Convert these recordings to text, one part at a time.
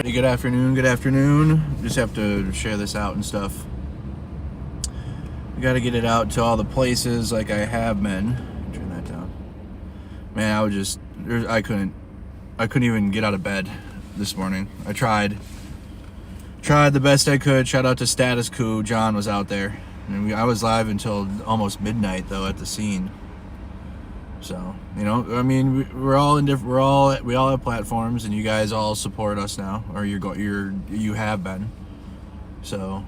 Hey, good afternoon. Just have to share this out and stuff. We got to get it out to all the places like I have been. Turn that down. Man, I couldn't even get out of bed this morning. I tried the best I could. Shout out to Status Quo. John was out there. And I was live until almost midnight though at the scene. So, I mean, we all have platforms, and you guys all support us now, or you have been. So,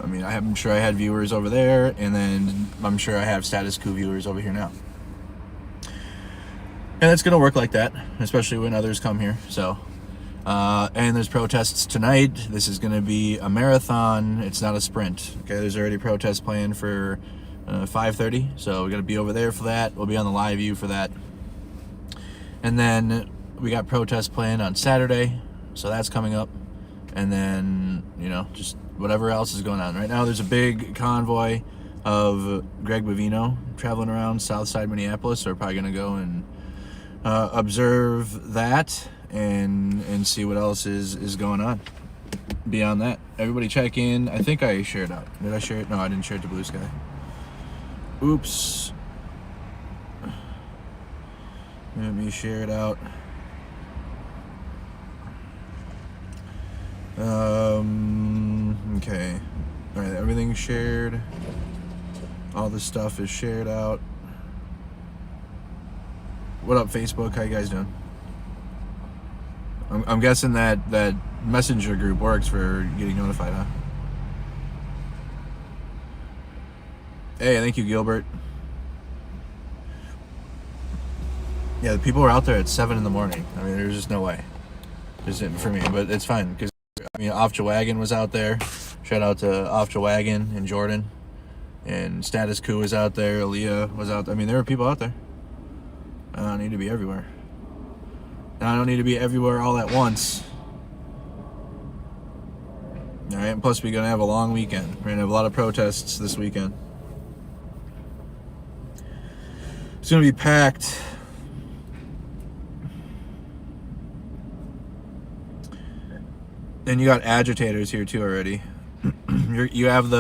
I mean, I'm sure I had viewers over there, and then I'm sure I have Status Quo viewers over here now. And it's gonna work like that, especially when others come here. So, and there's protests tonight. This is gonna be a marathon. It's not a sprint. Okay, there's already protests planned for 5:30, so we're gonna be over there for that. We'll be on the live view for that, and then we got protests planned on Saturday, so that's coming up, and then just whatever else is going on right now. There's a big convoy of Greg Bovino traveling around Southside Minneapolis, so we're probably gonna go and observe that and see what else is going on. Beyond that, everybody check in. I think I shared out. Did I share it? No, I didn't share it to Blue Sky. Oops. Let me share it out. Okay. All right, everything's shared. All this stuff is shared out. What up, Facebook? How you guys doing? I'm guessing that messenger group works for getting notified, huh? Hey, thank you, Gilbert. Yeah, the people were out there at 7 in the morning. I mean, there's just no way. Just for me, but it's fine because Off Wagon was out there. Shout out to Off Wagon and Jordan, and Status Quo was out there. Aaliyah was out there. I mean, there were people out there. I don't need to be everywhere. And I don't need to be everywhere all at once. All right. And plus, we're gonna have a long weekend. We're gonna have a lot of protests this weekend. It's gonna be packed. And you got agitators here too already. You have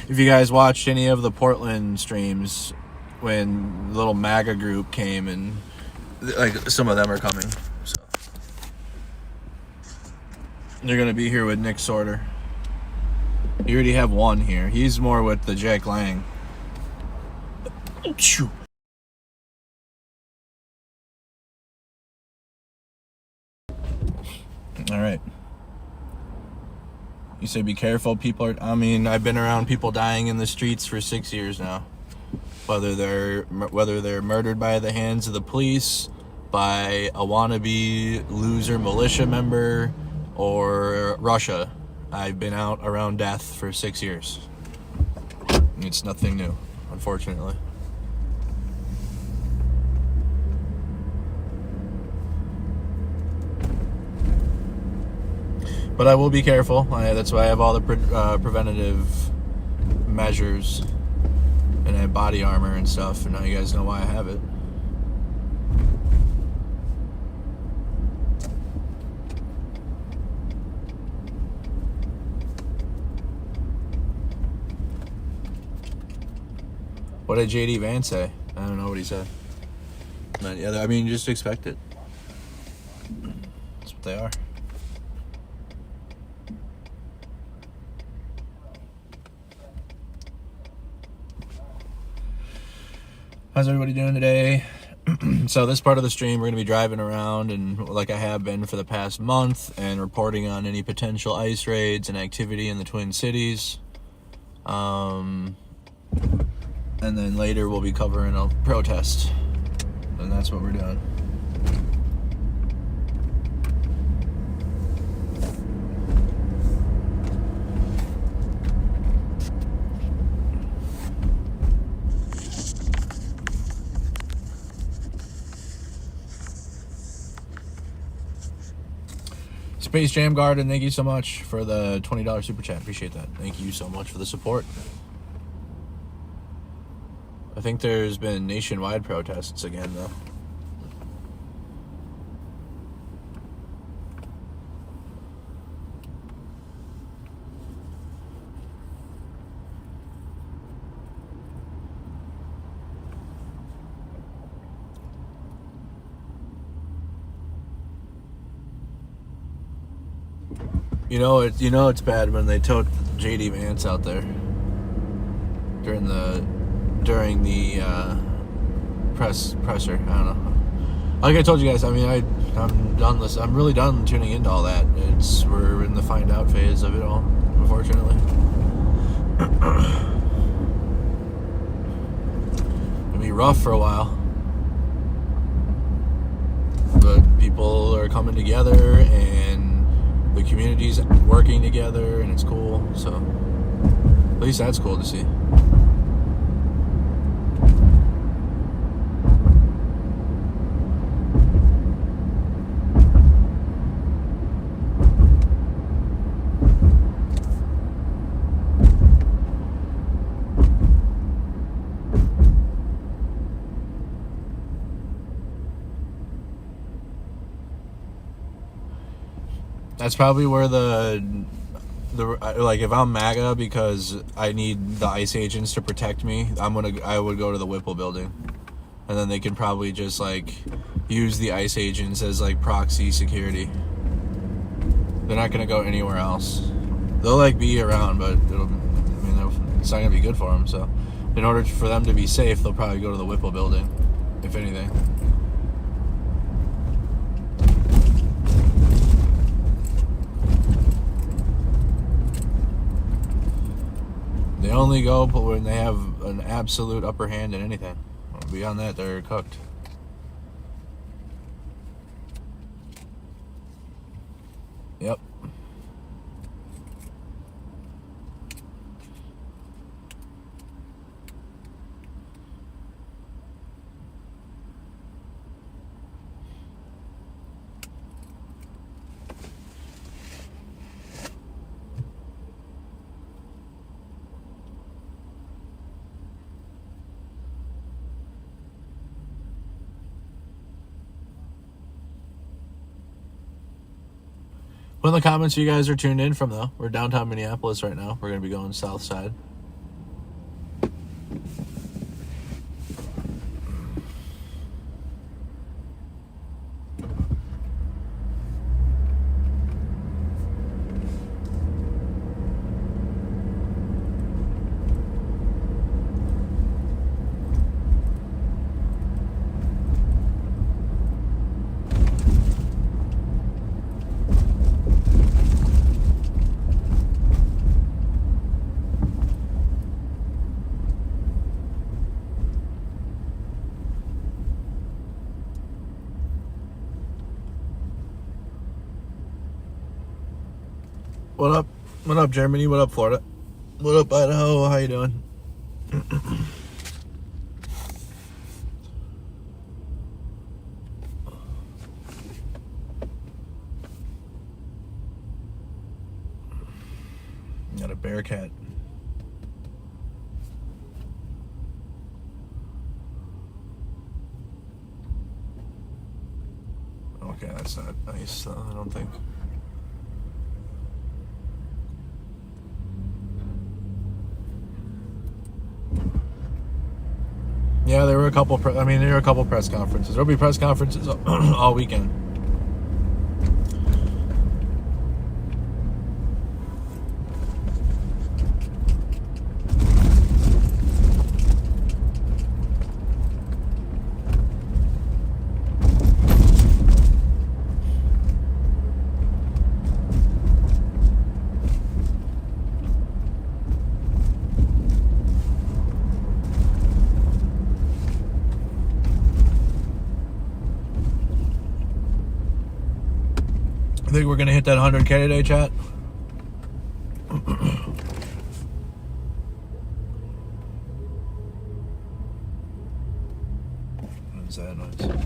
if you guys watched any of the Portland streams when the little MAGA group came, and like some of them are coming. So they're gonna be here with Nick Sorter. You already have one here. He's more with the Jack Lang. All right. You say be careful. People are. I mean, I've been around people dying in the streets for 6 years now. Whether they're murdered by the hands of the police, by a wannabe loser militia member, or Russia, I've been out around death for 6 years. It's nothing new, unfortunately. But I will be careful. That's why I have all the preventative measures, and I have body armor and stuff, and now you guys know why I have it. What did JD Vance say? I don't know what he said. But yeah, I mean, just expect it. That's what they are. How's everybody doing today? So this part of the stream, we're going to be driving around, and like I have been for the past month, and reporting on any potential ICE raids and activity in the Twin Cities. And then later we'll be covering a protest, and that's what we're doing. Space Jam Garden, thank you so much for the $20 super chat. Appreciate that. Thank you so much for the support. I think there's been nationwide protests again, though. It's bad when they tote JD Vance out there during the presser. I don't know. Like I told you guys, I mean, I'm done. I'm really done tuning into all that. We're in the find out phase of it all, unfortunately. It'll be rough for a while, but people are coming together and the community's working together, and it's cool. So at least that's cool to see. That's probably where the like, if I'm MAGA because I need the ICE agents to protect me, I would go to the Whipple building, and then they can probably just like use the ICE agents as like proxy security. They're not gonna go anywhere else. They'll like be around, but it's not gonna be good for them. So, in order for them to be safe, they'll probably go to the Whipple building, if anything. They only go when they have an absolute upper hand in anything. Beyond that, they're cooked. Yep. Put in the comments you guys are tuned in from, though. We're downtown Minneapolis right now. We're going to be going south side. What up? What up, Germany? What up, Florida? What up, Idaho? How you doing? Got a bear cat. Okay, that's not nice, I don't think. Yeah, there were a couple press conferences. There'll be press conferences all weekend. I think we're going to hit that 100K today, chat. What's that noise?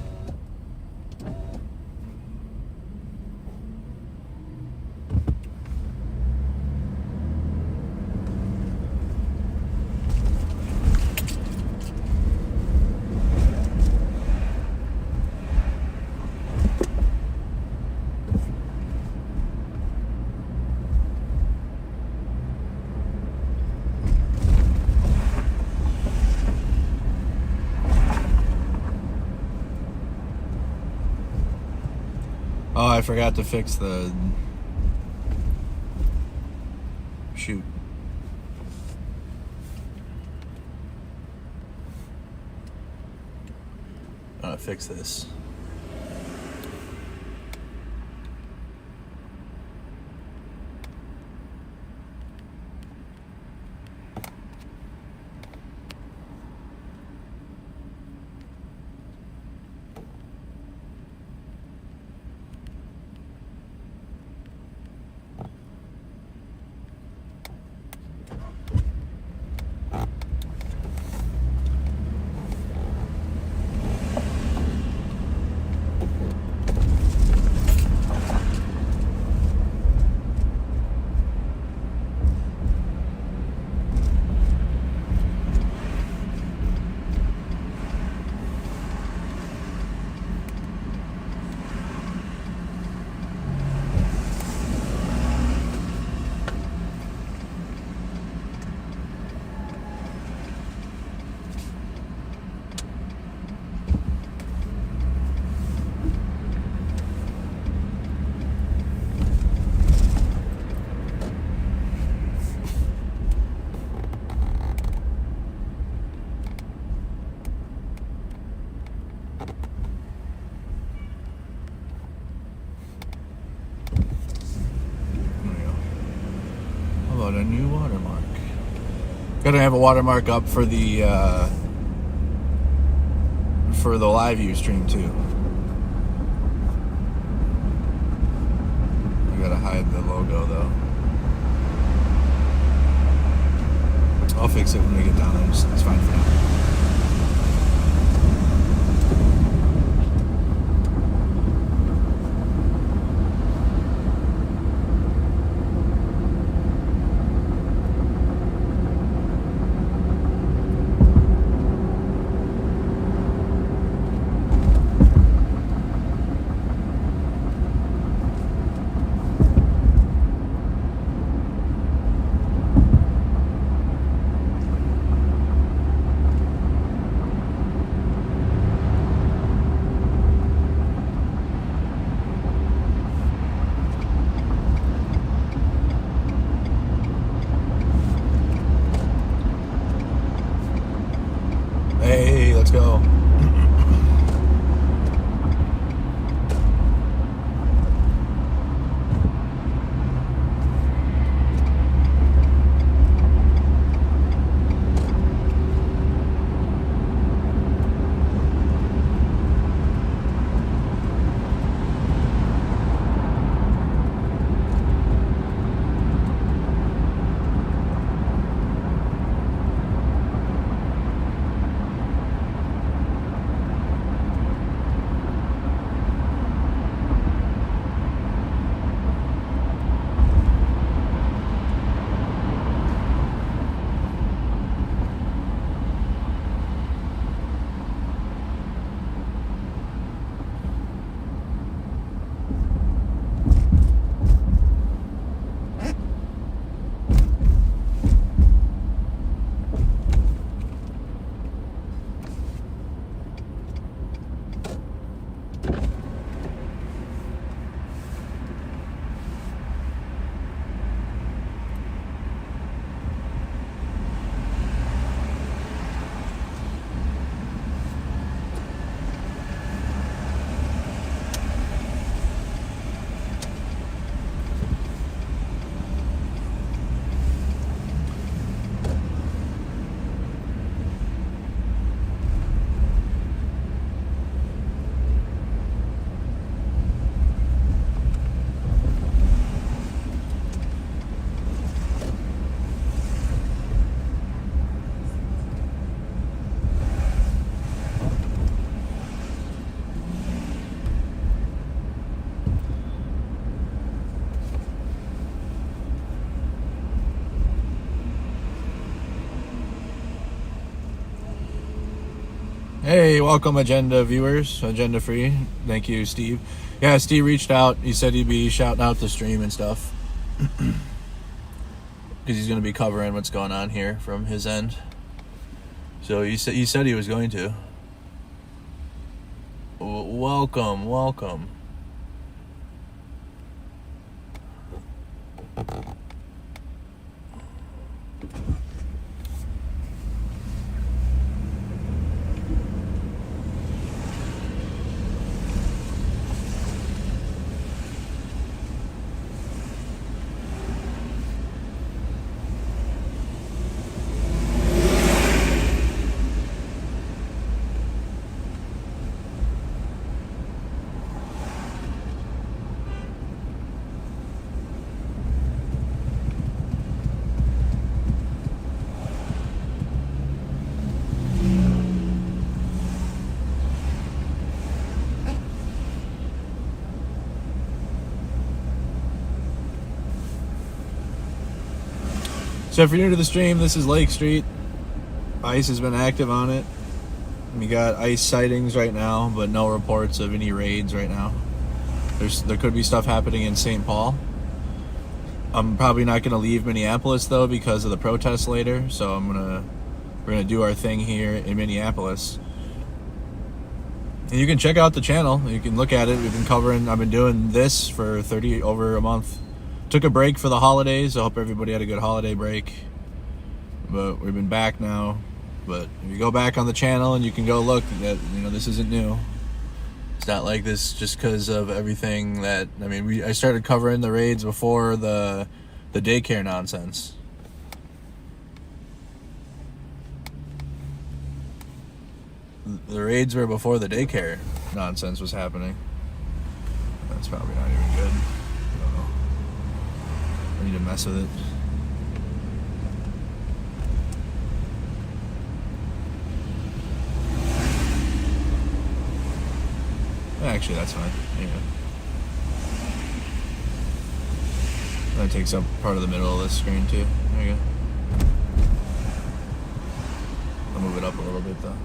Oh, I forgot to fix the Shoot. I'm gonna fix this. A new watermark. Gotta have a watermark up for the live view stream too. I gotta hide the logo though. I'll fix it when we get down there. It's fine for now. Hey, let's go. Hey, welcome Agenda viewers, Agenda Free. Thank you, Steve. Yeah, Steve reached out. He said he'd be shouting out the stream and stuff. Because he's going to be covering what's going on here from his end. So he said he was going to. Welcome. So if you're new to the stream, this is Lake Street. ICE has been active on it. We got ICE sightings right now, but no reports of any raids right now. There could be stuff happening in St. Paul. I'm probably not going to leave Minneapolis though because of the protests later. So we're gonna do our thing here in Minneapolis. And you can check out the channel. You can look at it. I've been doing this for over a month. Took a break for the holidays. I hope everybody had a good holiday break. But we've been back now. But if you go back on the channel and you can go look, that this isn't new. It's not like this just because of everything that I started covering the raids before the daycare nonsense. The raids were before the daycare nonsense was happening. That's probably not even good. I don't know. I need to mess with it. Actually, that's fine. Yeah. That takes up part of the middle of this screen too. There you go. I'll move it up a little bit though.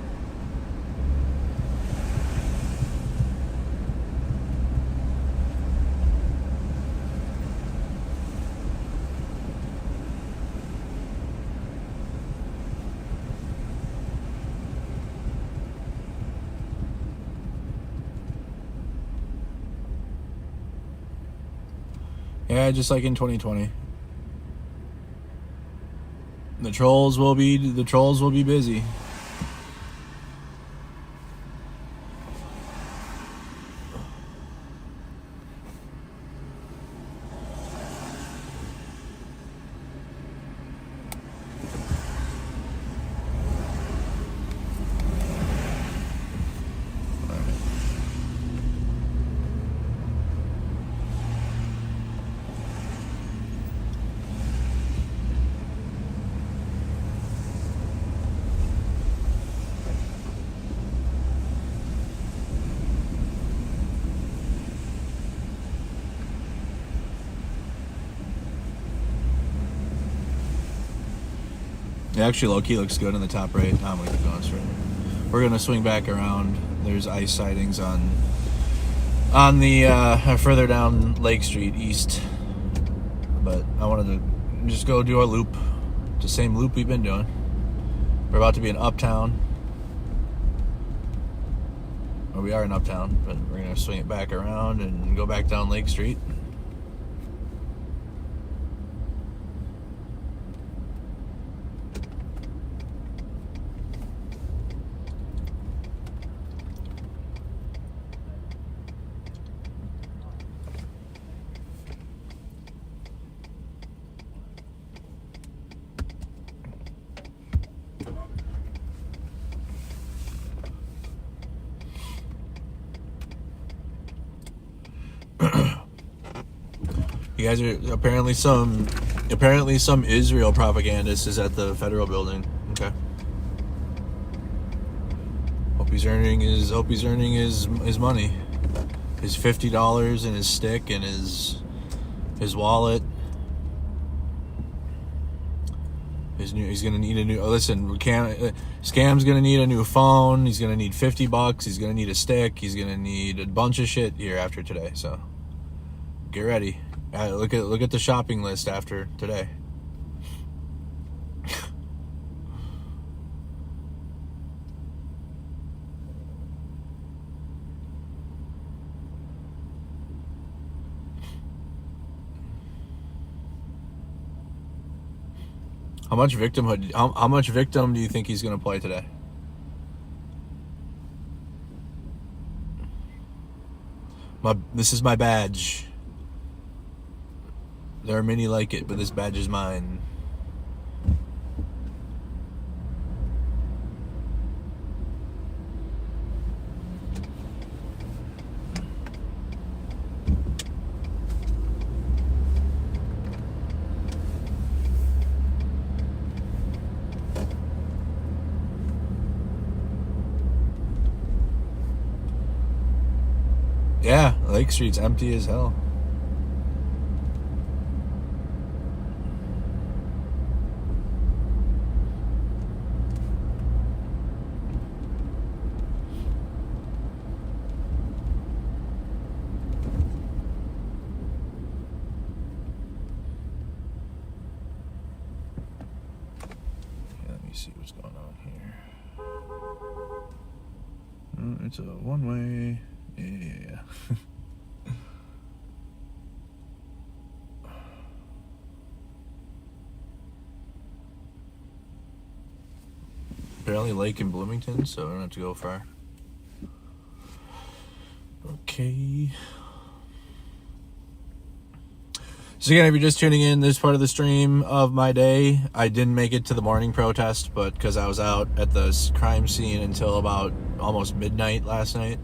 Yeah, just like in 2020. The trolls will be busy. It actually low-key looks good in the top right. I'm gonna keep going straight. We're gonna swing back around. There's ICE sightings on the further down Lake Street east. But I wanted to just go do our loop. The same loop we've been doing. We're about to be in Uptown. Or we are in Uptown, but we're gonna swing it back around and go back down Lake Street. You guys are apparently some Israel propagandist is at the federal building. Okay. Hope he's earning his money. His $50 and his stick and his wallet. He's gonna need a new. Oh, listen, Scam's gonna need a new phone. He's gonna need $50. He's gonna need a stick. He's gonna need a bunch of shit here after today. So get ready. Look at the shopping list after today. How much victimhood? How much victim do you think he's gonna play today? This is my badge. There are many like it, but this badge is mine. Yeah, Lake Street's empty as hell. see what's going on here. It's a one-way. Yeah. Apparently lake in Bloomington, so I don't have to go far. Okay. So again, if you're just tuning in, this part of the stream of my day, I didn't make it to the morning protest, but because I was out at the crime scene until about almost midnight last night,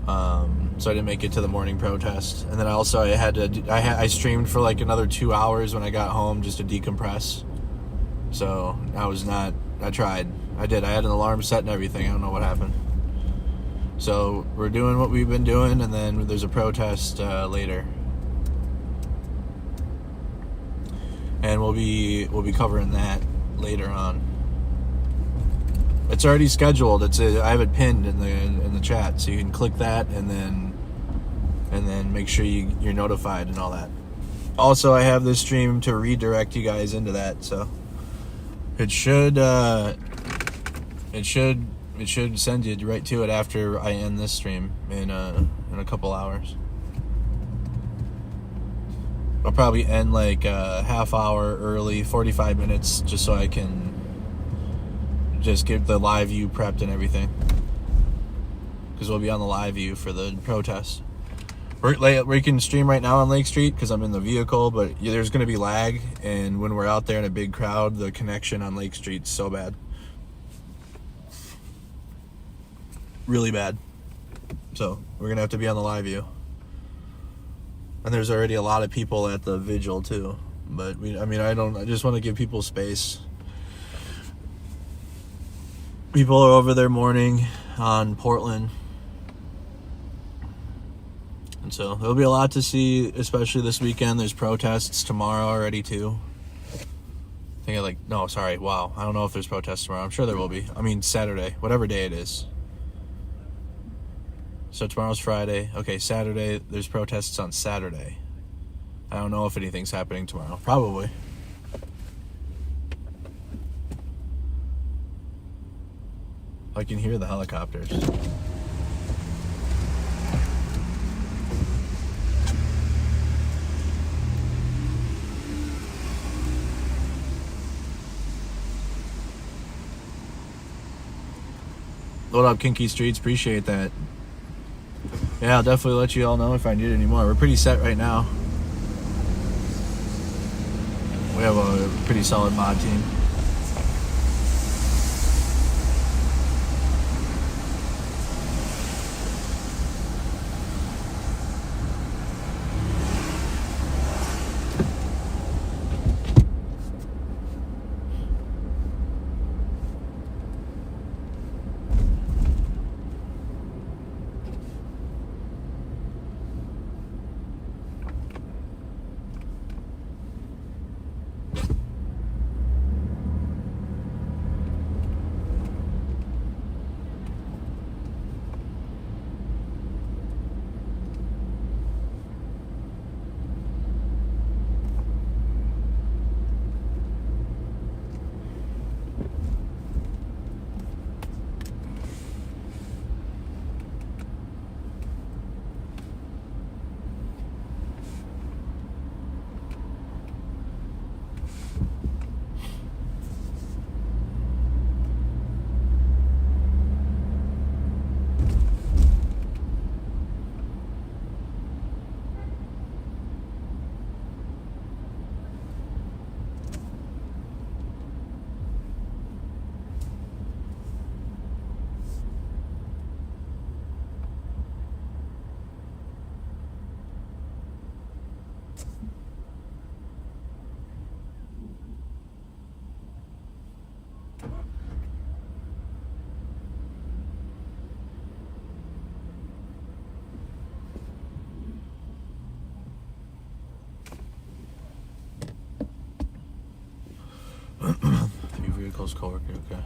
so I didn't make it to the morning protest. And then I streamed for like another 2 hours when I got home just to decompress. So I tried. I did. I had an alarm set and everything. I don't know what happened. So we're doing what we've been doing, and then there's a protest later. And we'll be covering that later on. It's already scheduled. I have it pinned in the chat, so you can click that and then make sure you're notified and all that. Also, I have this stream to redirect you guys into that, so it should send you right to it after I end this stream in a couple hours. I'll probably end like a half hour early, 45 minutes, just so I can just get the live view prepped and everything. Because we'll be on the live view for the protest. We can stream right now on Lake Street because I'm in the vehicle, but there's going to be lag, and when we're out there in a big crowd, the connection on Lake Street's so bad. Really bad. So we're going to have to be on the live view. And there's already a lot of people at the vigil too, but I just want to give people space. People are over there mourning on Portland, and so there'll be a lot to see, especially this weekend. There's protests tomorrow already too. I don't know if there's protests tomorrow. I'm sure there will be. Saturday, whatever day it is. So tomorrow's Friday. Okay, Saturday, there's protests on Saturday. I don't know if anything's happening tomorrow. Probably. I can hear the helicopters. What up, Kinky Streets? Appreciate that. Yeah, I'll definitely let you all know if I need any more. We're pretty set right now. We have a pretty solid mod team. Few vehicles, coworker, okay.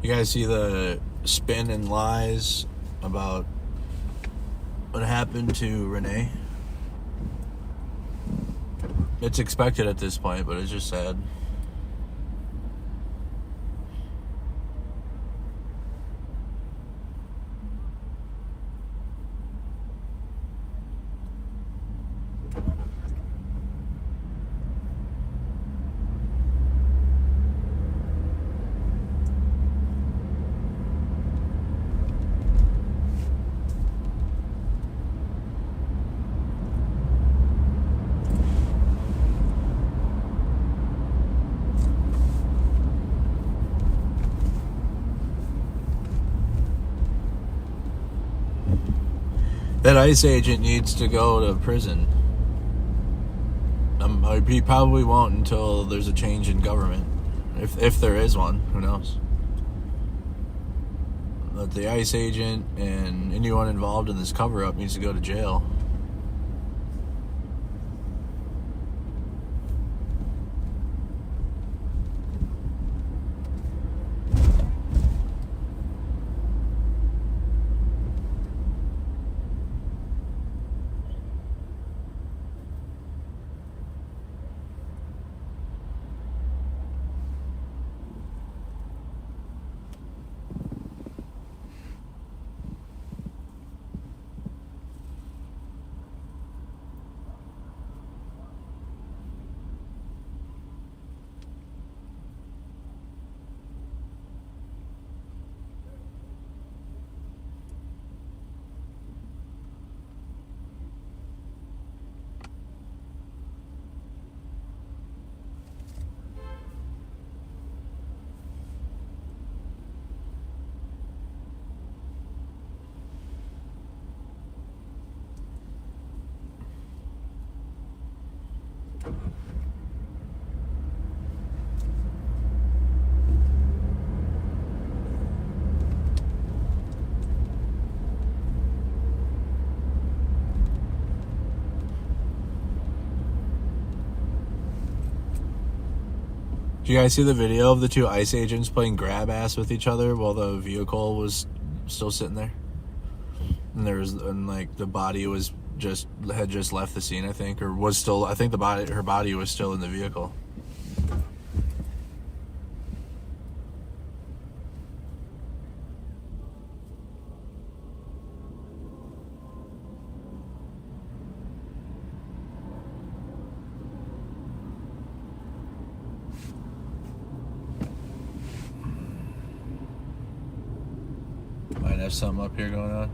You guys see the spin and lies about what happened to Renee? It's expected at this point, but it's just sad. That ICE agent needs to go to prison. He probably won't until there's a change in government. If there is one, who knows? But the ICE agent and anyone involved in this cover-up needs to go to jail. Did you guys see the video of the two ICE agents playing grab ass with each other while the vehicle was still sitting there? And like the body had just left the scene, I think, or was still. I think her body was still in the vehicle. Might have something up here going on.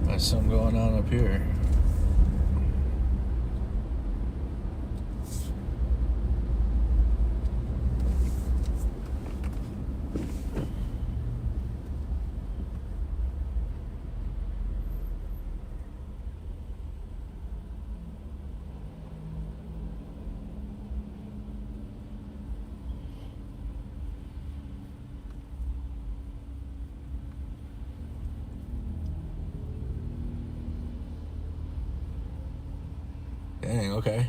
There's something going on up here. Dang, okay.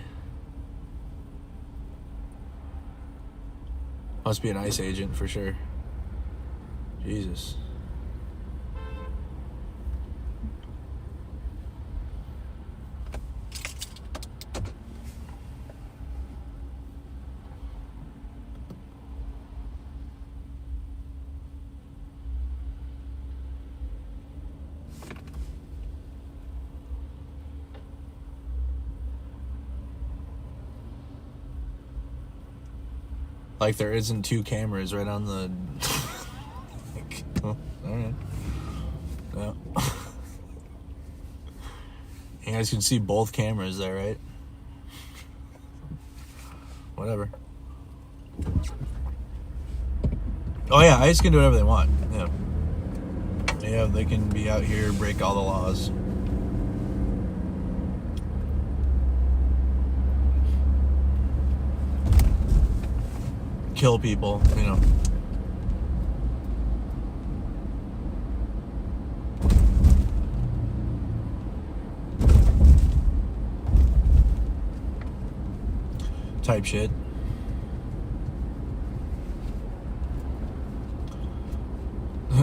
Must be an ICE agent for sure. Jesus. Like there isn't two cameras right on the... like, oh, alright. Yeah. You guys can see both cameras there, right? Whatever. Oh yeah, ICE can do whatever they want. Yeah. Yeah, they can be out here, break all the laws. Kill people, you know. type shit.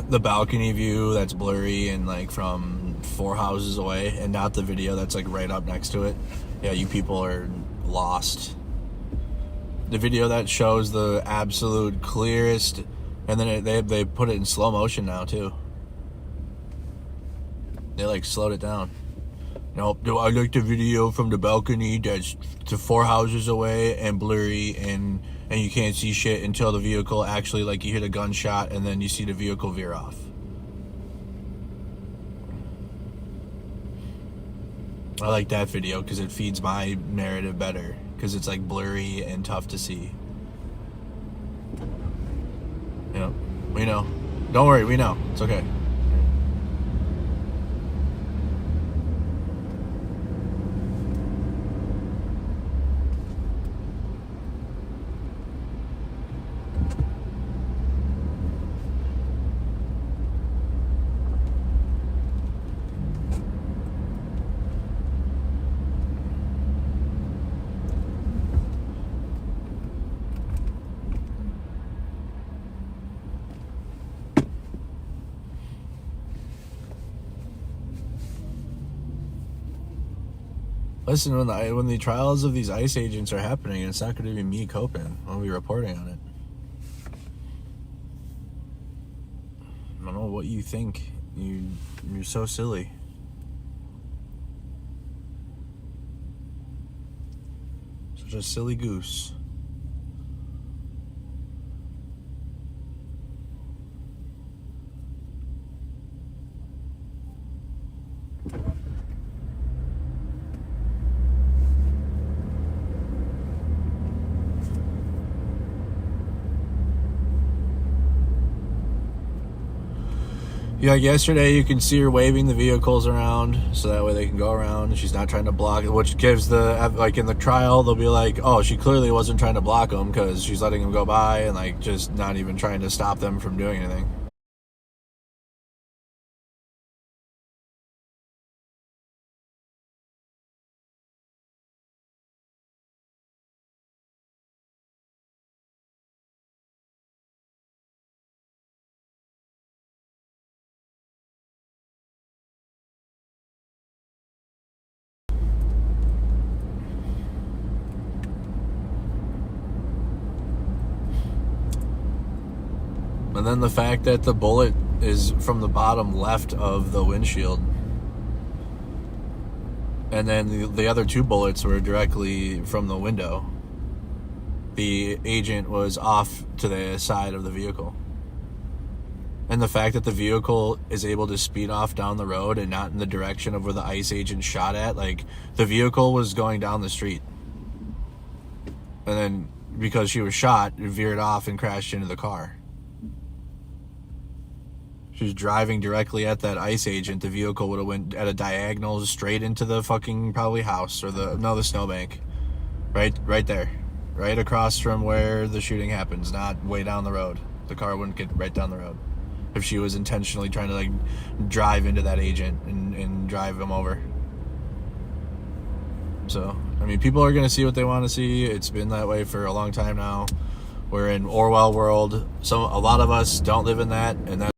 The balcony view that's blurry and like from 4 houses away, and not the video that's like right up next to it. Yeah, you people are lost. The video that shows the absolute clearest, and then they put it in slow motion now too. They like slowed it down. Nope. I like the video from the balcony that's to 4 houses away and blurry, and you can't see shit until the vehicle actually, like, you hit a gunshot and then you see the vehicle veer off. I like that video because it feeds my narrative better, because it's like blurry and tough to see. Yeah, we know. Don't worry, we know. It's okay. Listen, when the trials of these ICE agents are happening, it's not going to be me coping. I'll be reporting on it. I don't know what you think. You're so silly. Such a silly goose. Yeah, like yesterday you can see her waving the vehicles around so that way they can go around. She's not trying to block it, which gives like in the trial, they'll be like, oh, she clearly wasn't trying to block them because she's letting them go by and like just not even trying to stop them from doing anything. And then the fact that the bullet is from the bottom left of the windshield. And then the other 2 bullets were directly from the window. The agent was off to the side of the vehicle. And the fact that the vehicle is able to speed off down the road and not in the direction of where the ICE agent shot at, like, the vehicle was going down the street. And then, because she was shot, it veered off and crashed into the car. She was driving directly at that ICE agent. The vehicle would have went at a diagonal straight into the fucking probably house or the snowbank. Right there. Right across from where the shooting happens, not way down the road. The car wouldn't get right down the road if she was intentionally trying to like drive into that agent and drive him over. So, I mean, people are going to see what they want to see. It's been that way for a long time now. We're in Orwell world. A lot of us don't live in that, and that's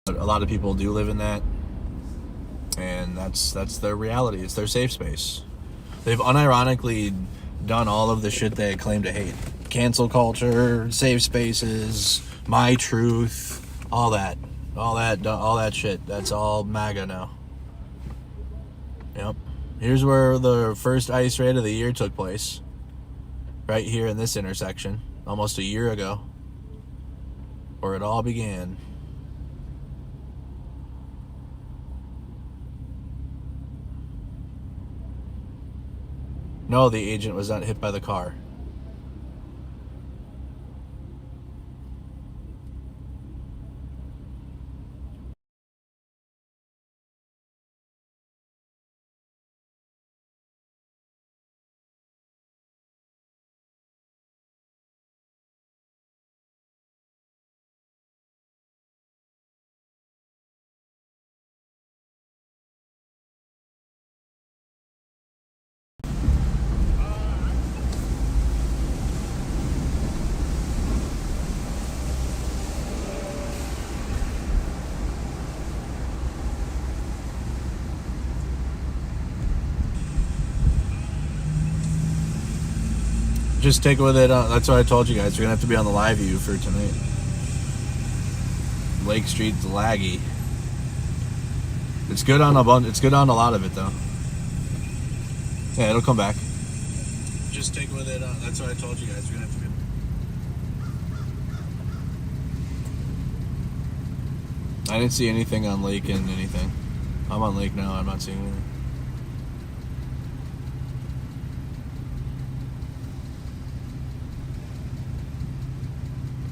a lot of people do live in that, and that's their reality. It's their safe space. They've unironically done all of the shit they claim to hate. Cancel culture, safe spaces, my truth, all that shit. That's all MAGA now. Yep. Here's where the first ICE raid of the year took place. Right here in this intersection, almost a year ago, where it all began. No, the agent was not hit by the car. Just take with it. That's what I told you guys. We're gonna have to be on the live view for tonight. Lake Street's laggy. It's good on a bunch. It's good on a lot of it though. Yeah, it'll come back. Just take with it. That's what I told you guys. We're gonna have to be. I didn't see anything on Lake and anything. I'm on Lake now. I'm not seeing anything.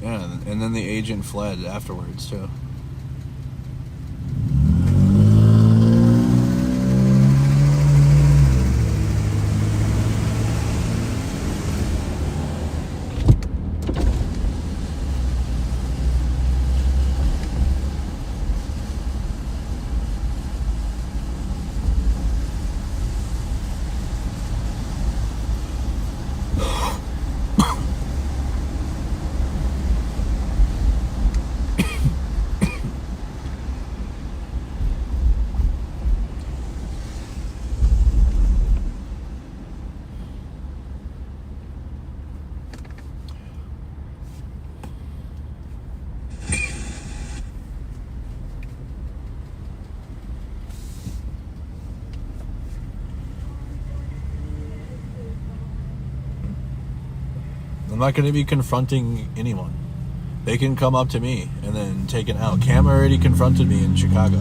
Yeah, and then the agent fled afterwards too. I'm not going to be confronting anyone. They can come up to me and then take it out. Cam already confronted me in Chicago.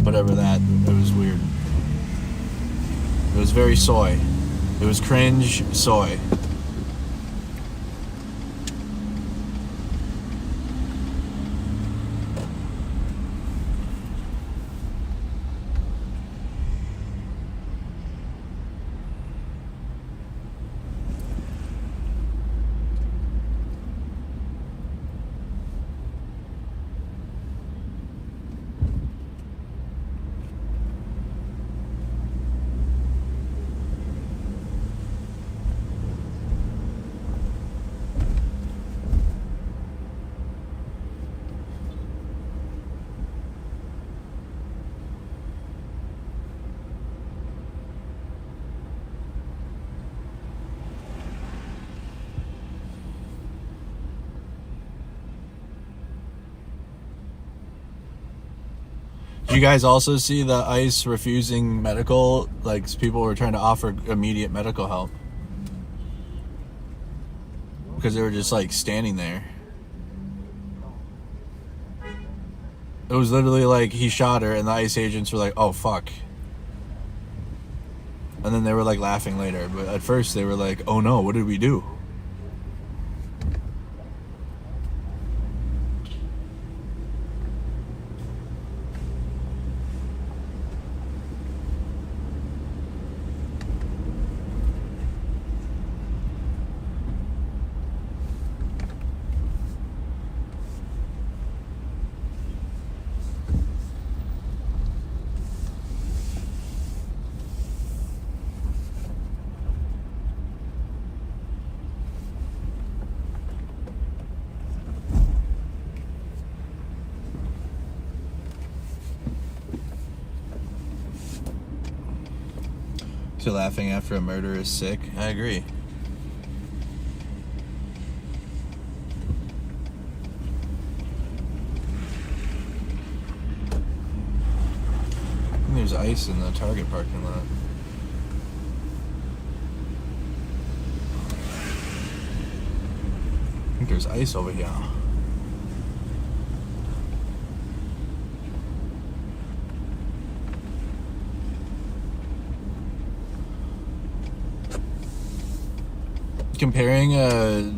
Whatever that, it was weird. It was very soy. It was cringe soy. Did you guys also see the ICE refusing medical? Like, people were trying to offer immediate medical help because they were just like standing there. It was literally like he shot her and the ICE agents were like, oh fuck. And then they were like laughing later, but at first they were like, oh no, what did we do? So laughing after a murder is sick. I agree. I think there's ice in the Target parking lot. I think there's ice over here. Comparing a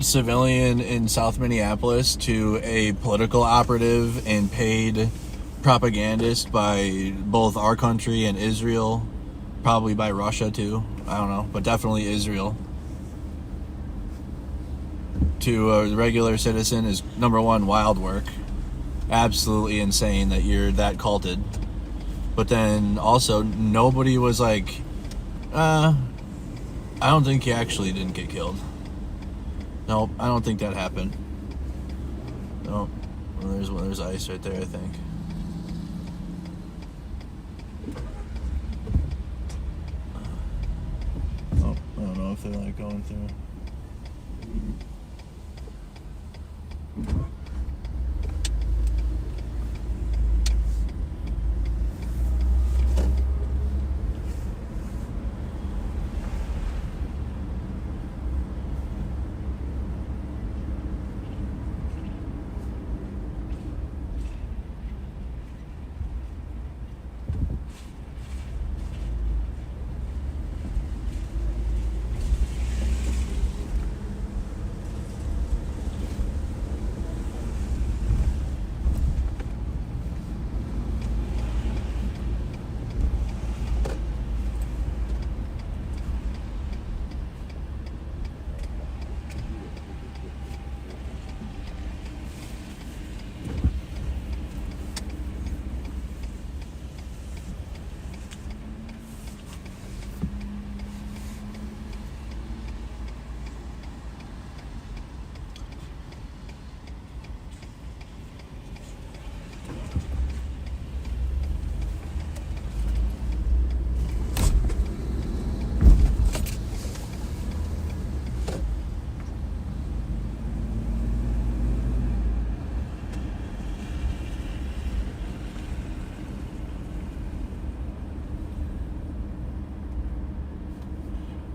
civilian in South Minneapolis to a political operative and paid propagandist by both our country and Israel, probably by Russia too, I don't know, but definitely Israel, to a regular citizen is, number one, wild work. Absolutely insane that you're that culted. But then also, nobody was like, I don't think he actually didn't get killed. Nope, I don't think that happened. Nope. Well, there's ice right there, I think. Oh, I don't know if they're like going through.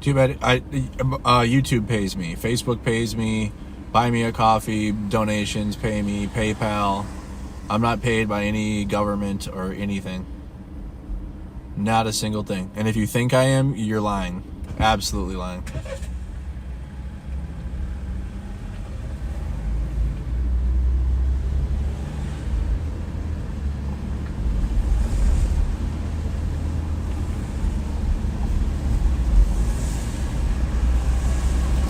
Too bad. YouTube pays me. Facebook pays me. Buy me a coffee. Donations pay me. PayPal. I'm not paid by any government or anything. Not a single thing. And if you think I am, you're lying. Absolutely lying.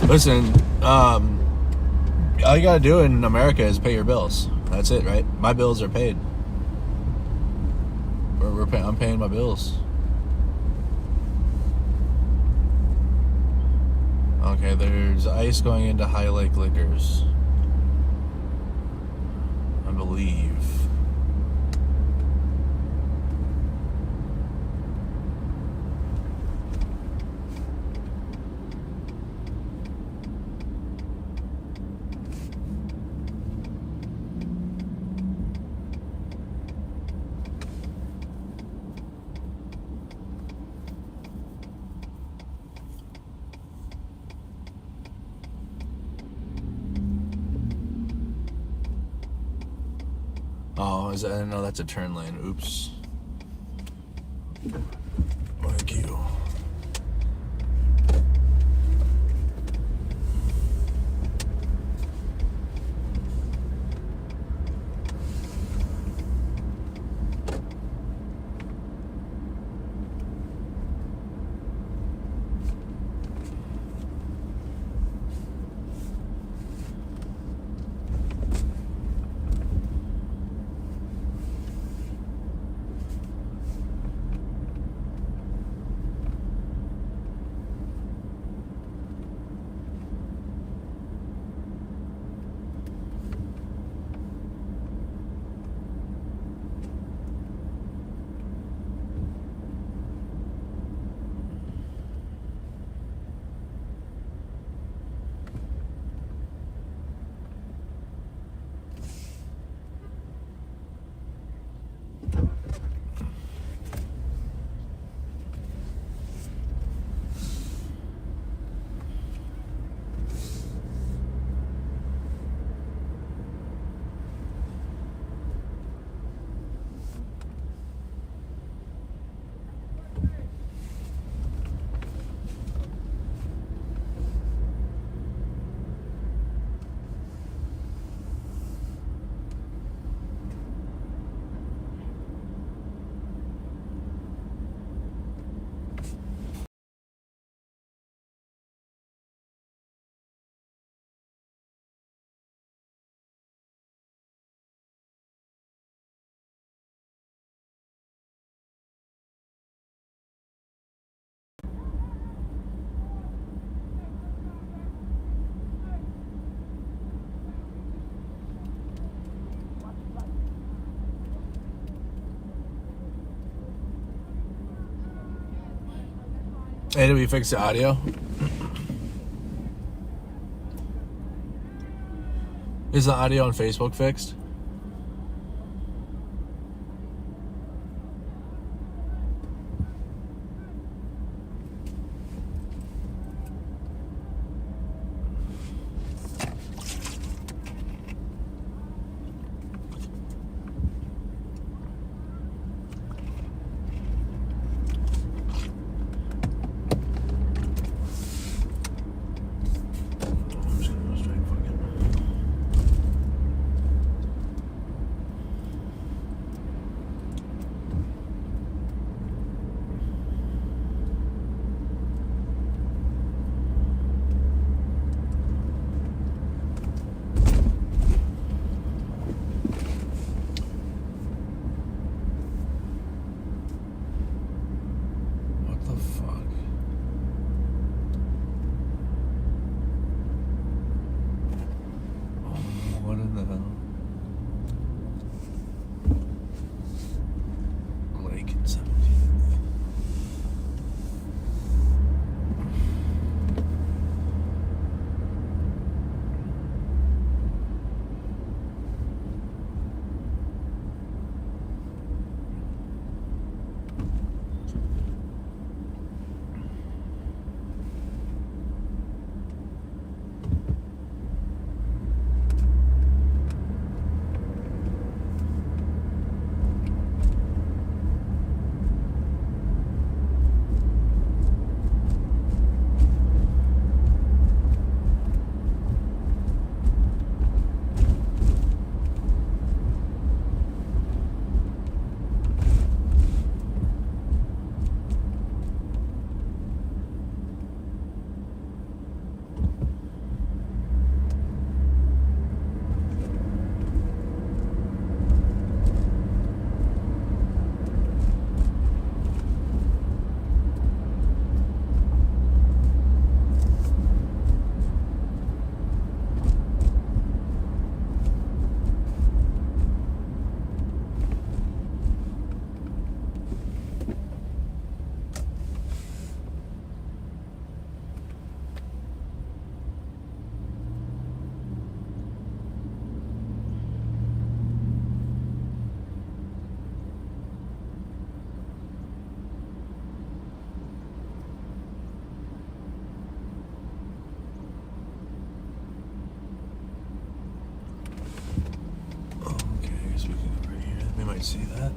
Listen, all you gotta do in America is pay your bills. That's it, right? My bills are paid. I'm paying my bills. Okay, there's ice going into High Lake Liquors, I believe. Oh, is that? No, that's a turn lane. Oops. Thank you. Hey, did we fix the audio? Is the audio on Facebook fixed? See that?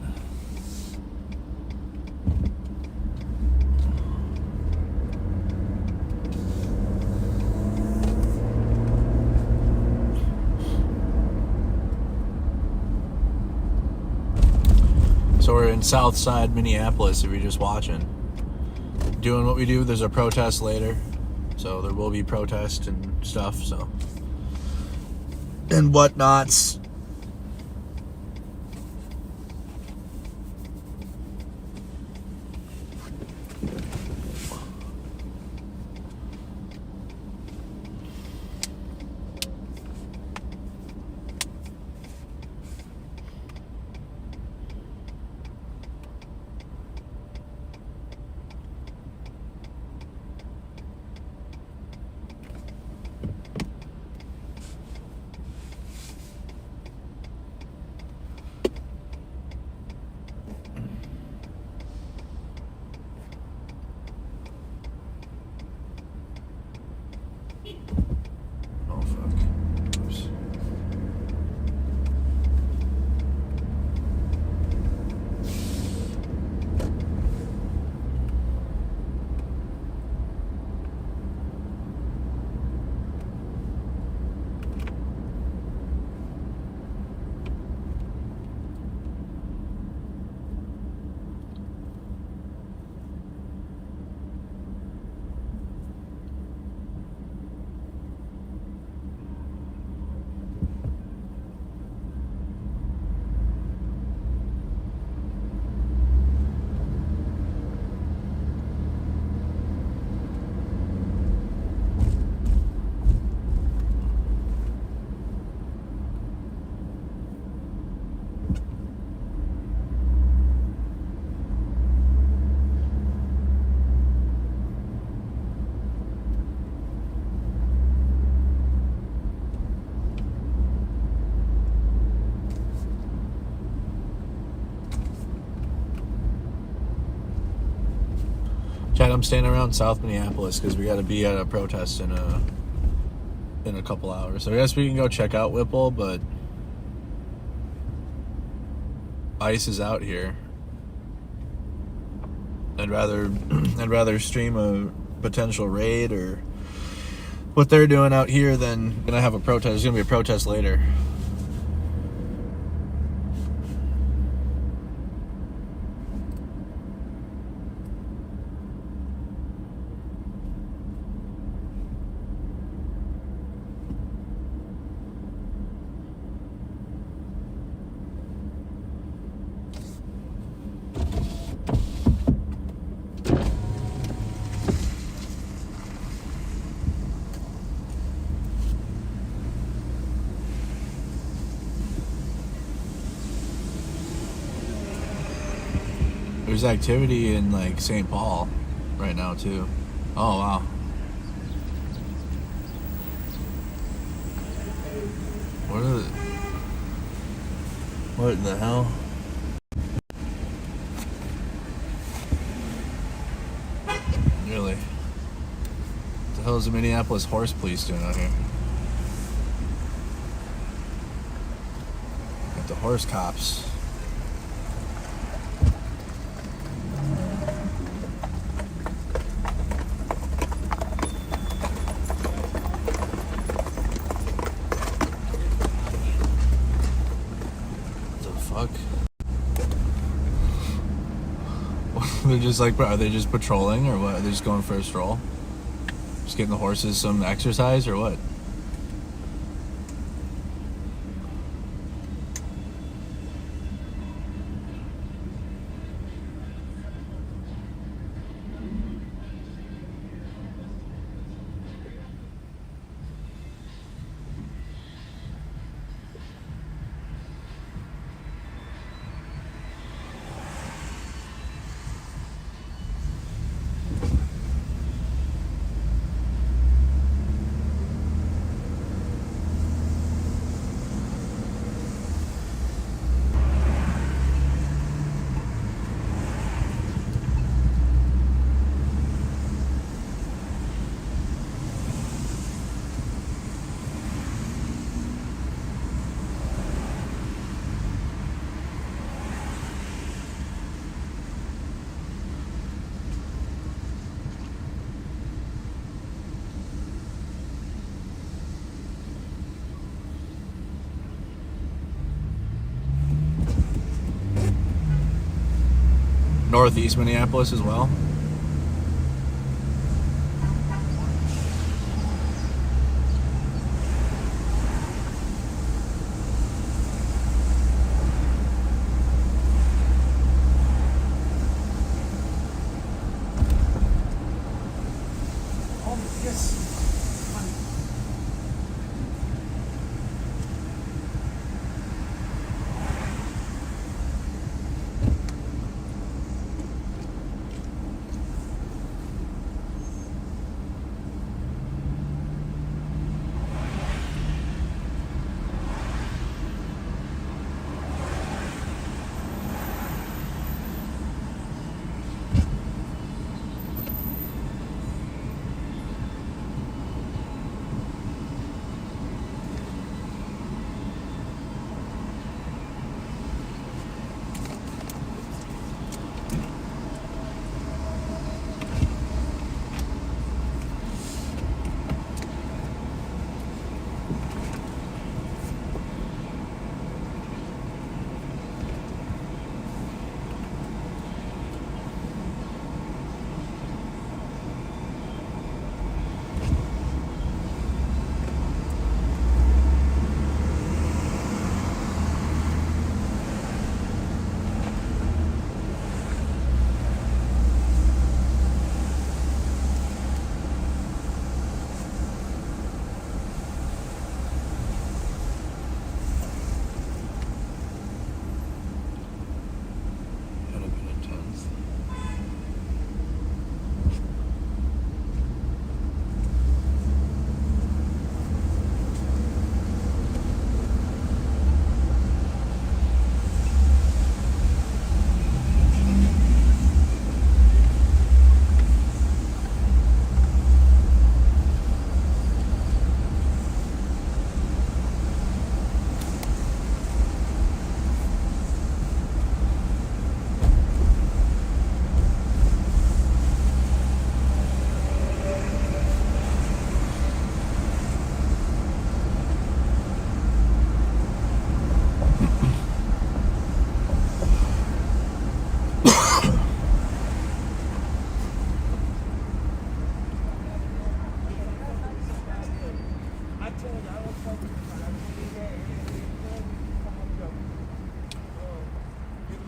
So we're in Southside Minneapolis, if you're just watching. Doing what we do. There's a protest later. So there will be protest and stuff, so. And whatnots. Chat, I'm staying around South Minneapolis because we got to be at a protest in a couple hours. So I guess we can go check out Whipple, but ICE is out here. I'd rather stream a potential raid or what they're doing out here than gonna have a protest. There's gonna be a protest later. There's activity in like St. Paul right now too. Oh wow. What the hell? Really? What the hell is the Minneapolis Horse Police doing out here? Got the horse cops. They're just like, are they just patrolling or what? Are they just going for a stroll? Just getting the horses some exercise or what? Northeast Minneapolis as well.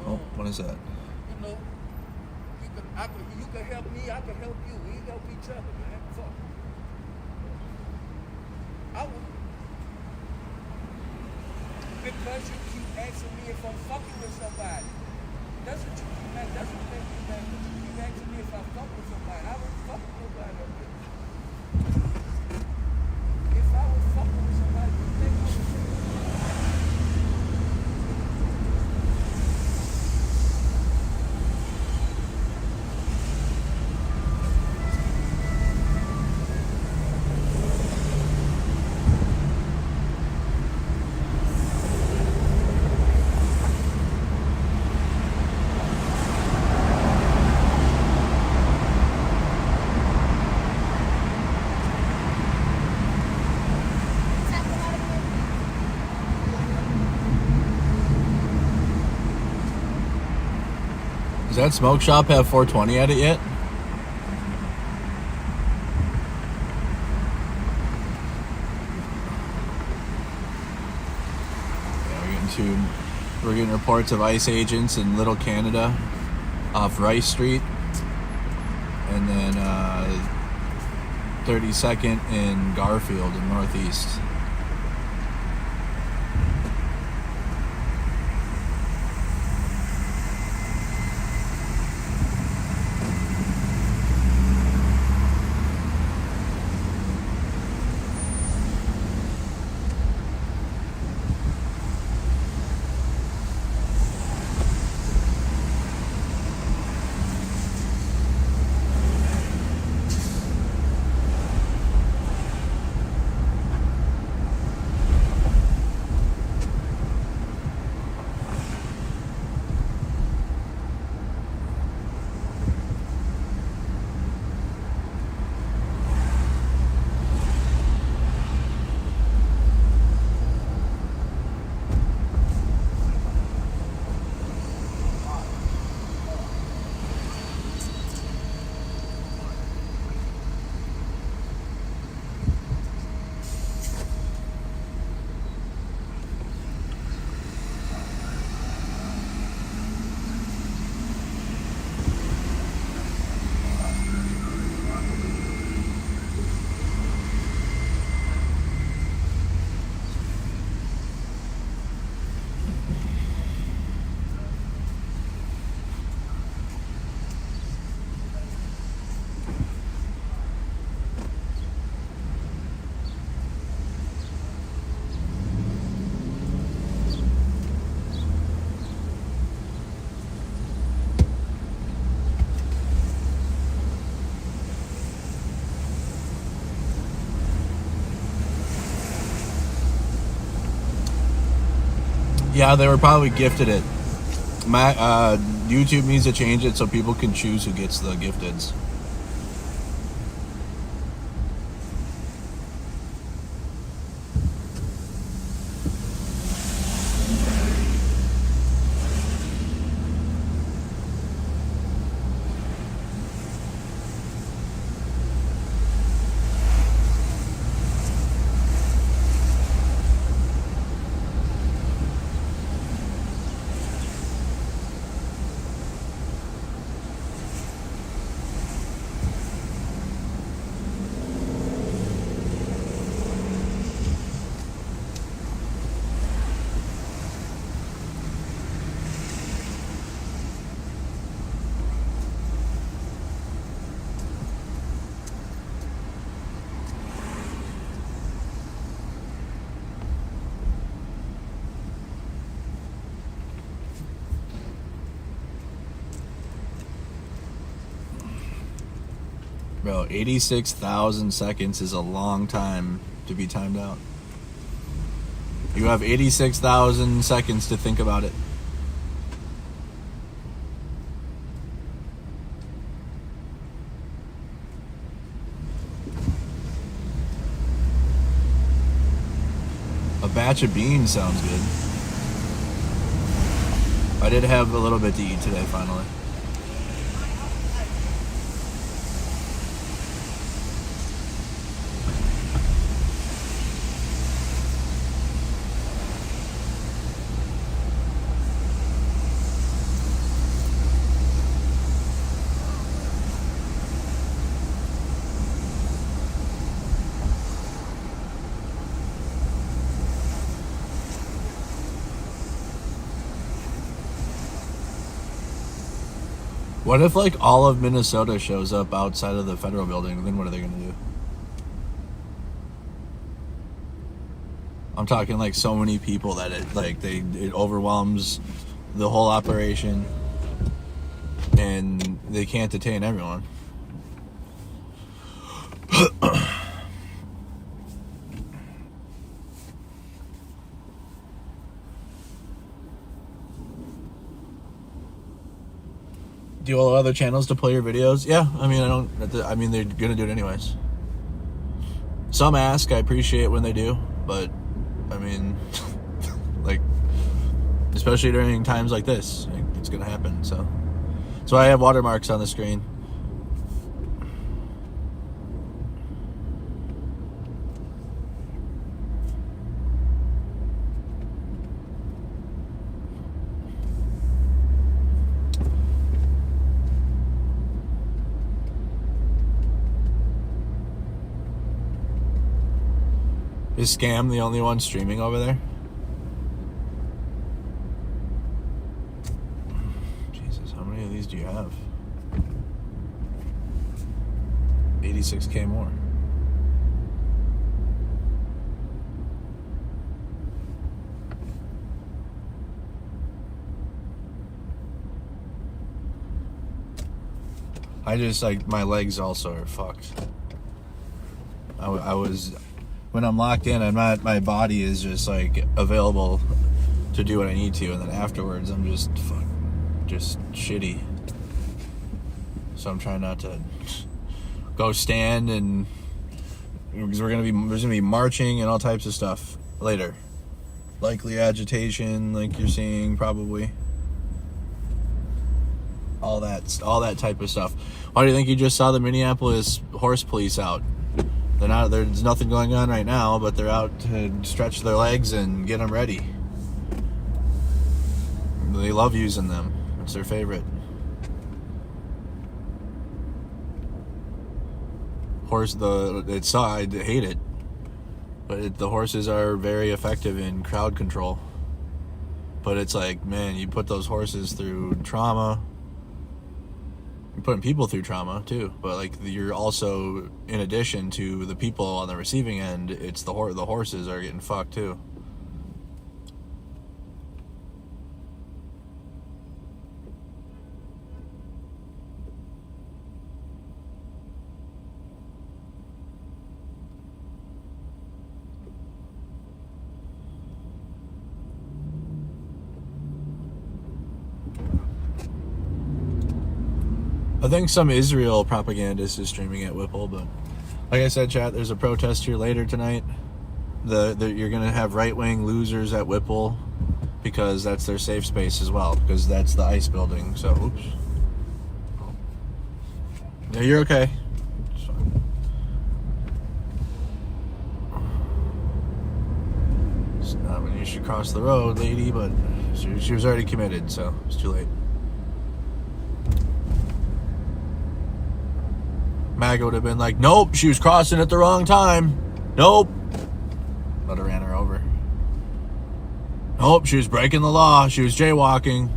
Oh, what is that? You know, you can help me, I can help you. We help each other, man. Fuck. Because you keep asking me if I'm fucking with somebody. That's what you keep asking. That's what makes me mad. You keep asking me if I'm fucking with somebody. I wouldn't fuck with nobody up here. If I was fucking with somebody, you think I would say that? Does that smoke shop have 420 at it yet? Yeah, we're getting reports of ICE agents in Little Canada off Rice Street, and then 32nd in Garfield in Northeast. Yeah, they were probably gifted it. YouTube needs to change it so people can choose who gets the gifteds. Bro, 86,000 seconds is a long time to be timed out. You have 86,000 seconds to think about it. A batch of beans sounds good. I did have a little bit to eat today, finally. What if like all of Minnesota shows up outside of the federal building? Then what are they gonna do? I'm talking like so many people that it overwhelms the whole operation, and they can't detain everyone. Do you allow other channels to play your videos? Yeah, I mean they're gonna do it anyways. Some ask, I appreciate when they do, but I mean, like, especially during times like this, like, it's gonna happen. So I have watermarks on the screen. Is Scam the only one streaming over there? Jesus, how many of these do you have? 86K more. I just, like, my legs also are fucked. I was... When I'm locked in, my body is just like available to do what I need to, and then afterwards I'm just shitty. So I'm trying not to go stand, and because there's gonna be marching and all types of stuff later, likely agitation, like you're seeing probably. All that type of stuff. Why do you think you just saw the Minneapolis horse police out? There's nothing going on right now, but they're out to stretch their legs and get them ready. They love using them. It's their favorite. I hate it, but the horses are very effective in crowd control. But it's like, man, you put those horses through trauma. You're putting people through trauma too, but like you're also, in addition to the people on the receiving end, it's the horses are getting fucked too. I think some Israel propagandist is streaming at Whipple, but like I said, chat, there's a protest here later tonight. You're gonna have right-wing losers at Whipple because that's their safe space as well, because that's the ICE building. So, oops. Yeah, you're okay. It's fine. It's not when you should cross the road, lady, but she was already committed, so it's too late. MAGA would have been like, nope, she was crossing at the wrong time. Nope. But I ran her over. Nope, she was breaking the law. She was jaywalking.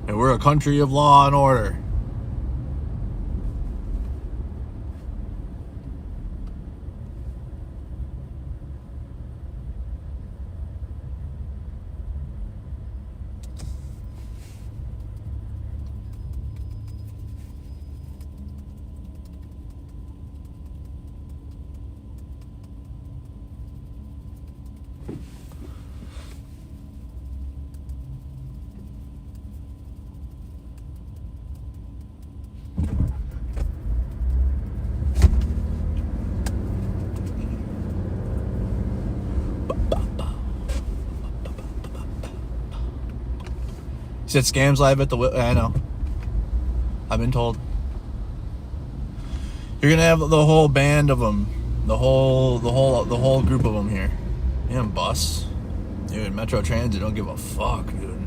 And we're a country of law and order. Said Scams live at the... I know. I've been told. You're gonna have the whole band of them. The whole group of them here. Damn bus. Dude, Metro Transit don't give a fuck, dude.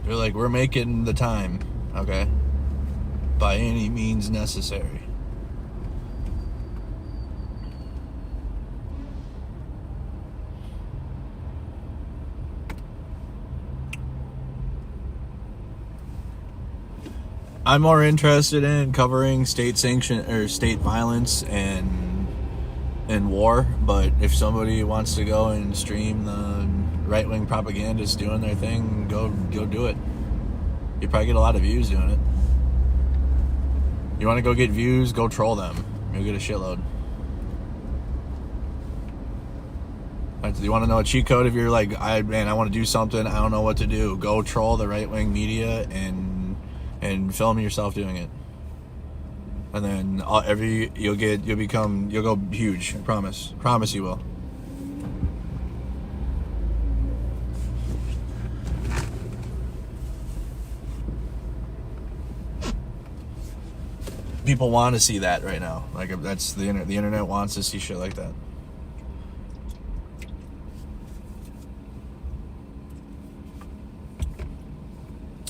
They're like, we're making the time, okay? By any means necessary. I'm more interested in covering state sanction or state violence and war. But if somebody wants to go and stream the right-wing propagandists doing their thing, go do it. You probably get a lot of views doing it. You want to go get views? Go troll them. You'll get a shitload. You want to know a cheat code? If you're like, I want to do something, I don't know what to do. Go troll the right-wing media and film yourself doing it. And then you'll go huge. I promise you will. People want to see that right now. Like, that's the internet wants to see shit like that.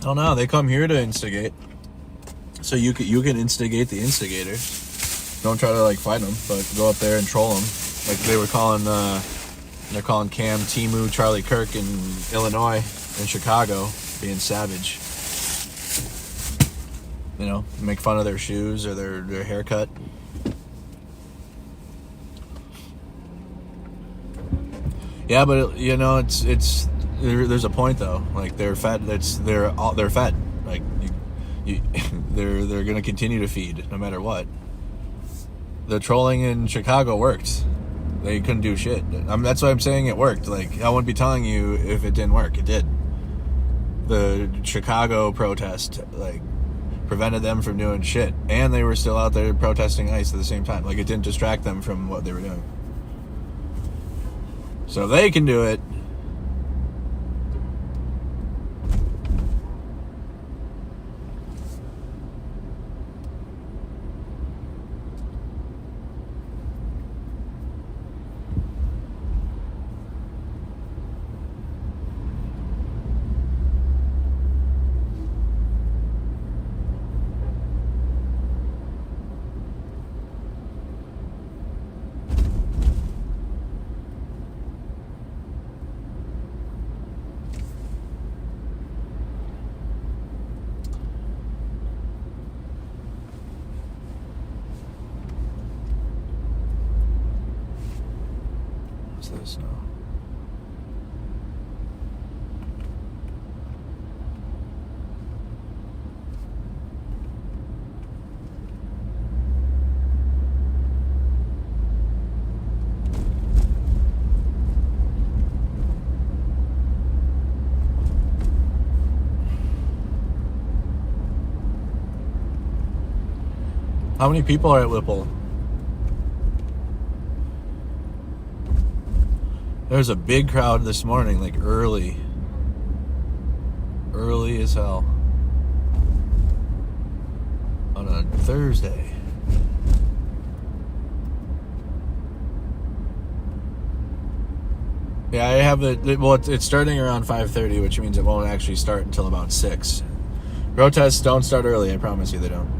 Oh no, they come here to instigate. So you can instigate the instigators. Don't try to like fight them, but go up there and troll them. Like they're calling Cam, Timu, Charlie Kirk in Illinois and Chicago being savage. You know, make fun of their shoes or their haircut. Yeah, but you know, it's there's a point though. Like they're fed. They're fed. Like they're gonna continue to feed no matter what. The trolling in Chicago worked. They couldn't do shit. That's why I'm saying it worked. Like I wouldn't be telling you if it didn't work. It did. The Chicago protest prevented them from doing shit, and they were still out there protesting ICE at the same time. Like it didn't distract them from what they were doing. So if they can do it, this now. How many people are at Whipple? There was a big crowd this morning, like early as hell, on a Thursday. Yeah, I have it. Well, it's starting around 5:30, which means it won't actually start until about 6. Protests don't start early. I promise you, they don't.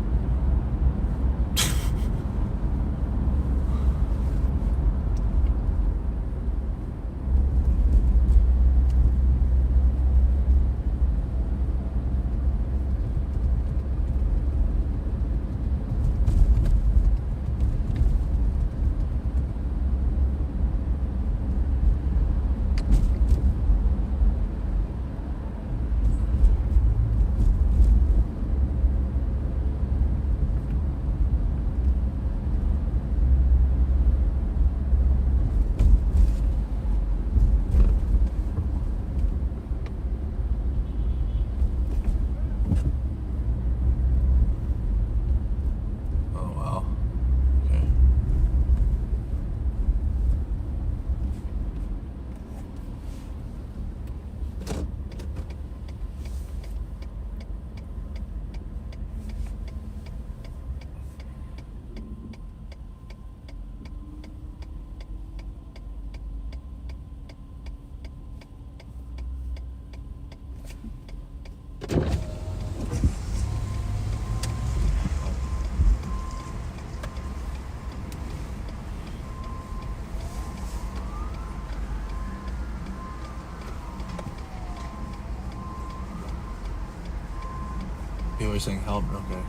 we're saying help. Okay.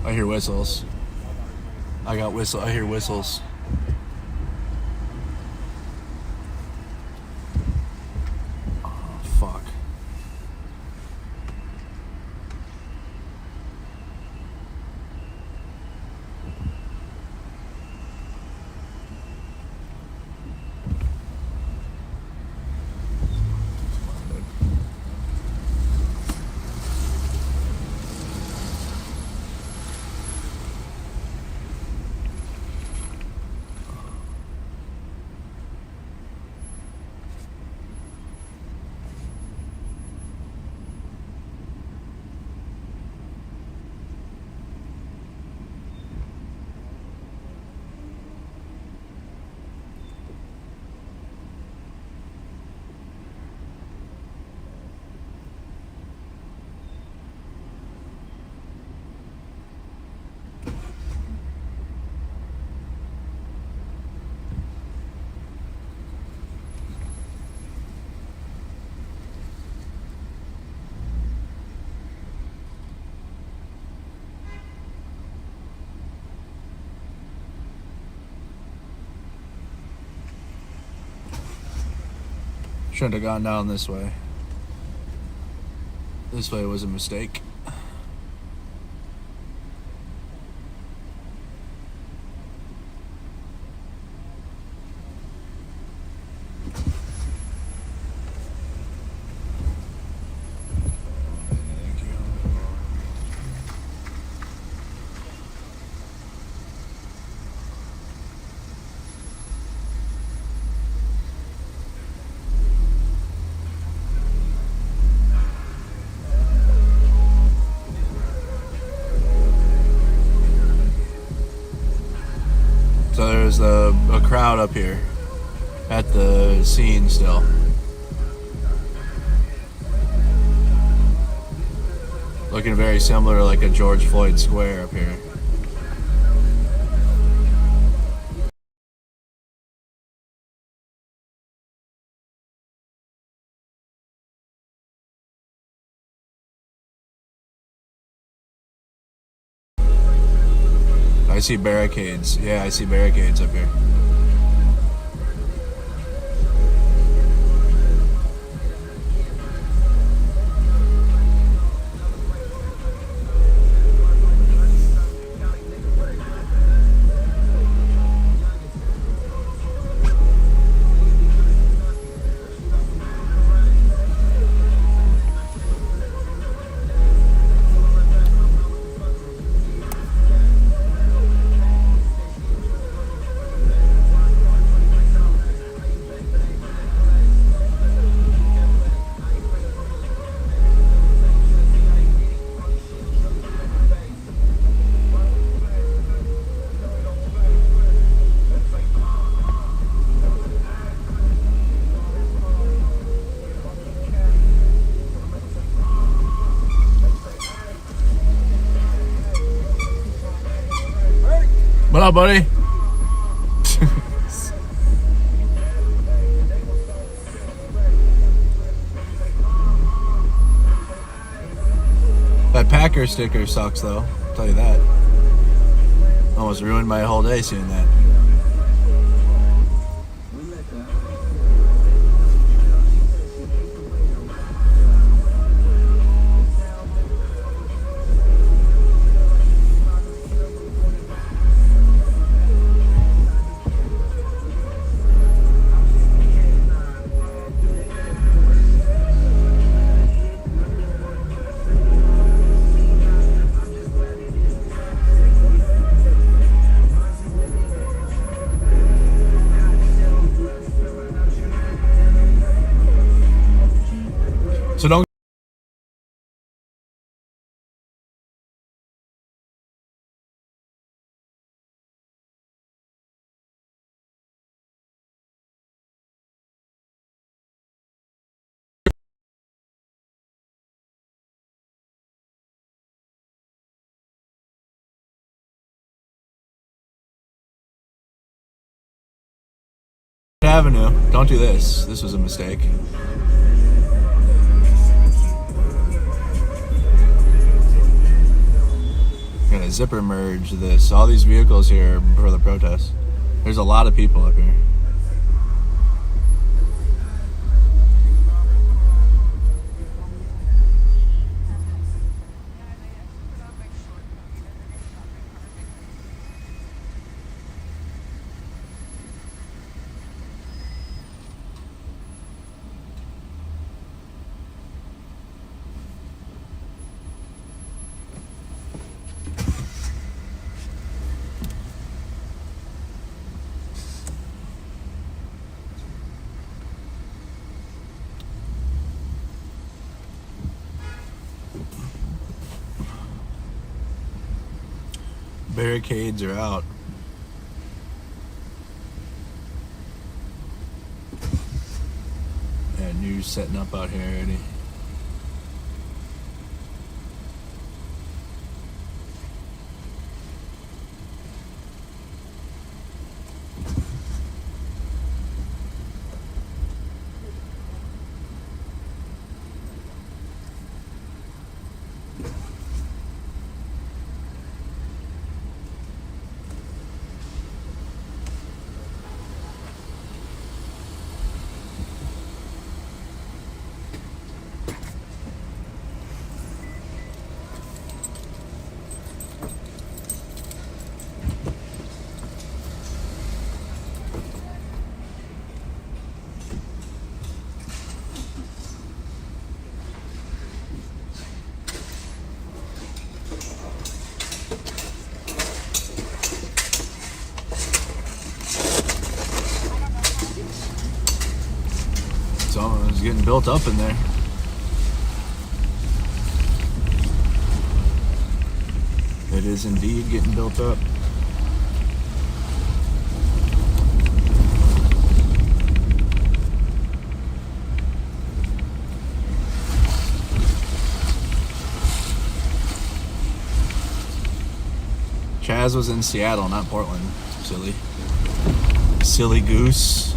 I hear whistles. I hear whistles. Oh, fuck. Shouldn't have gone down this way. This way was a mistake. So there's a crowd up here at the scene still. Looking very similar to like a George Floyd square up here. I see barricades. Yeah, I see barricades up here. What up, buddy? That Packer sticker sucks, though. I'll tell you that. Almost ruined my whole day seeing that. So don't Avenue. Don't do this. This was a mistake. I'm gonna zipper merge this. All these vehicles here for the protest. There's a lot of people up here. Barricades are out. Yeah, news setting up out here already. It's getting built up in there. It is indeed getting built up. Chaz was in Seattle, not Portland. Silly goose.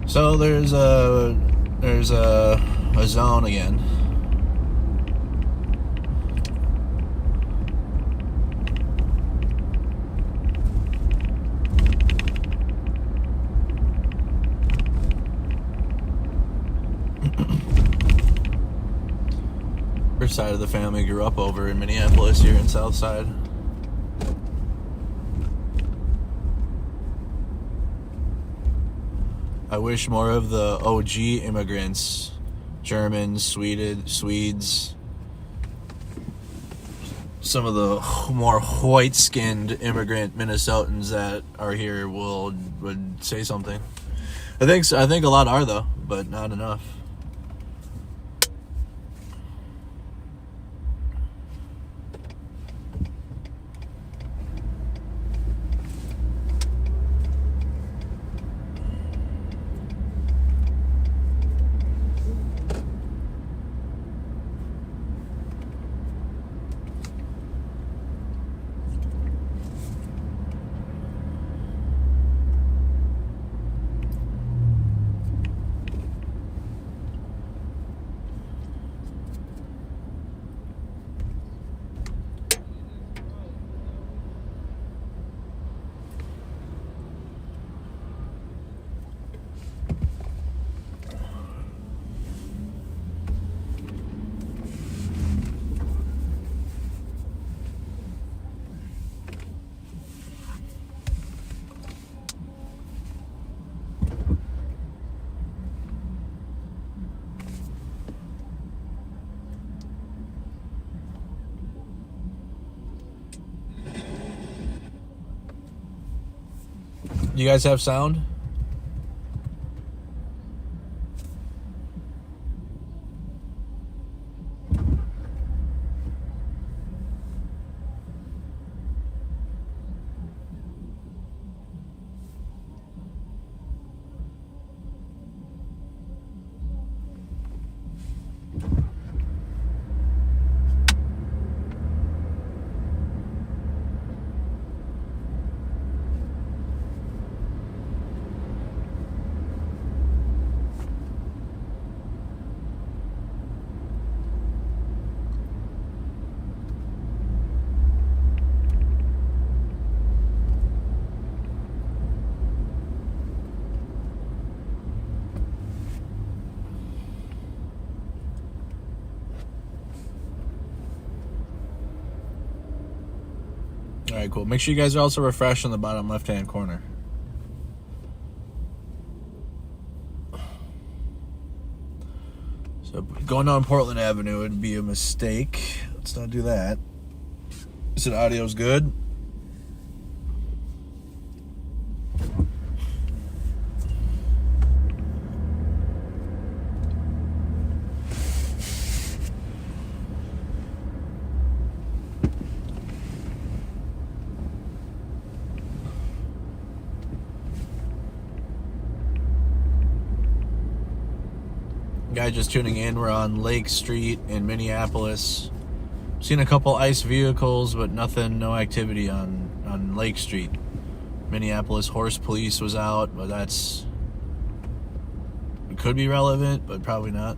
So there's a zone again. Her side of the family grew up over in Minneapolis here in South Side. I wish more of the OG immigrants, Germans, Swedes, some of the more white-skinned immigrant Minnesotans that are here would say something. I think a lot are though, but not enough. You guys have sound? Alright, cool. Make sure you guys are also refreshed on the bottom left-hand corner. So going down Portland Avenue would be a mistake. Let's not do that. You said audio's good? Guy just tuning in, we're on Lake Street in Minneapolis. Seen a couple ICE vehicles, but no activity on Lake Street. Minneapolis Horse Police was out, but it could be relevant, but probably not.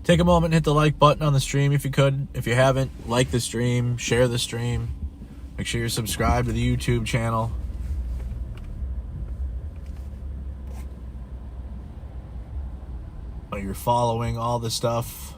Take a moment and hit the like button on the stream if you could. If you haven't, like the stream, share the stream. Make sure you're subscribed to the YouTube channel. You're following all the stuff.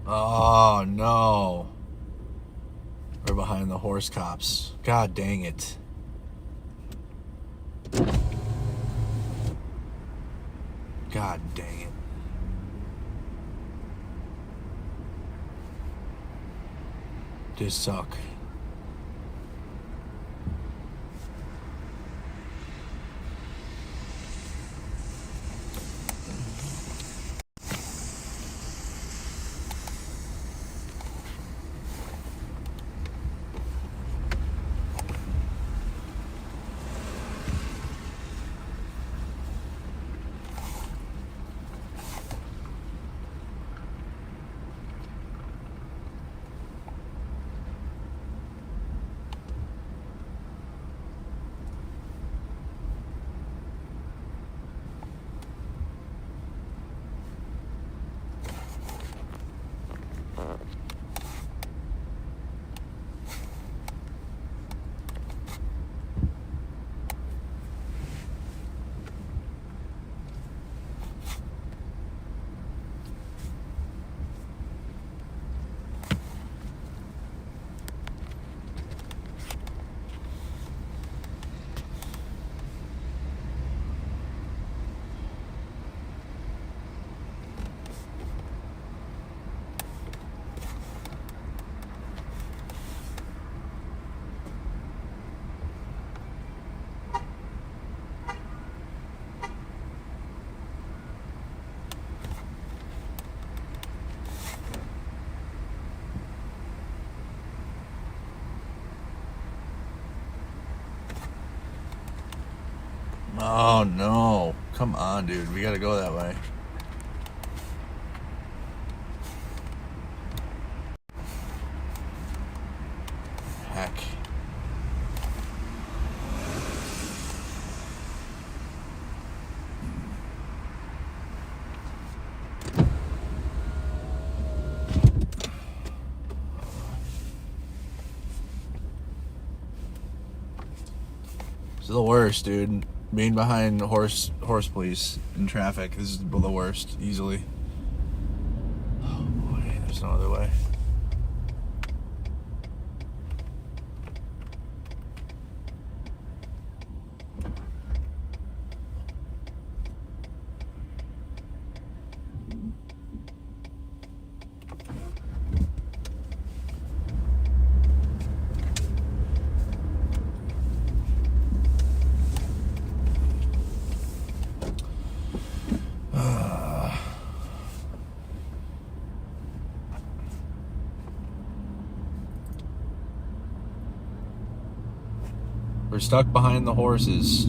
Oh, no. We're behind the horse cops. God dang it. God dang it. They suck. Oh, no. Come on, dude. We gotta go that way. Heck. It's the worst, dude. Being behind horse police in traffic is the worst, easily. Oh boy, there's no other way. We're stuck behind the horses.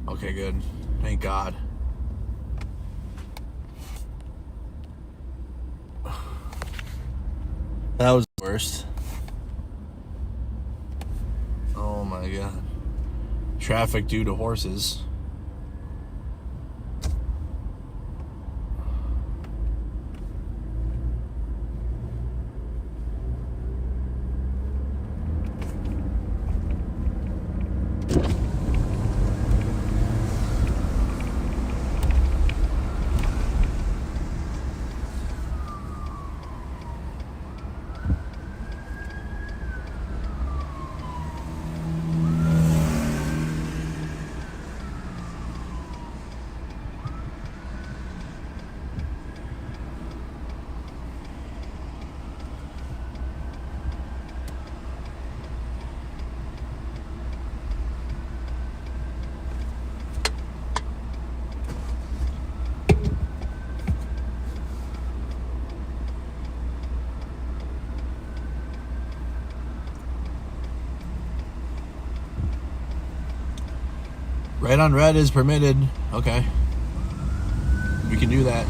Okay, good. Thank God. That was the worst. Oh my God. traffic due to horses. Red on red is permitted. Okay. We can do that.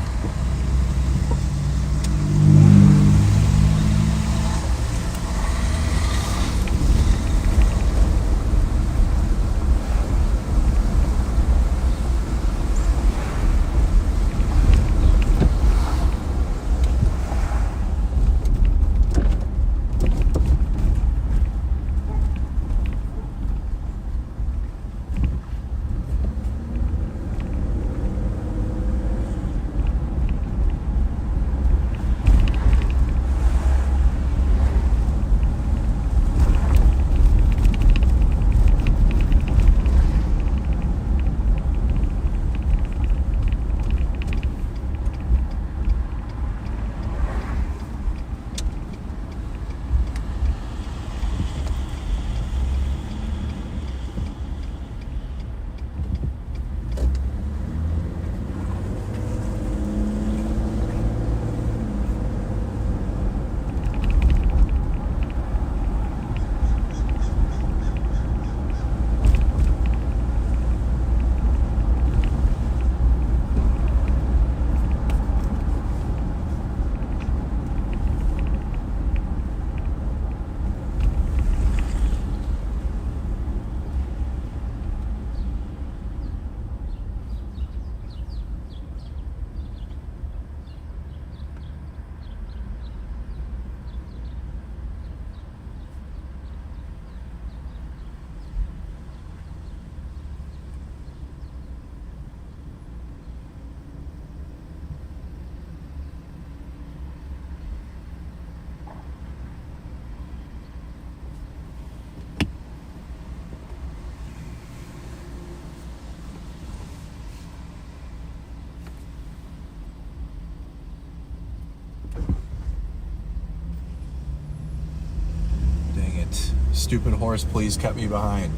Stupid horse, please kept me behind.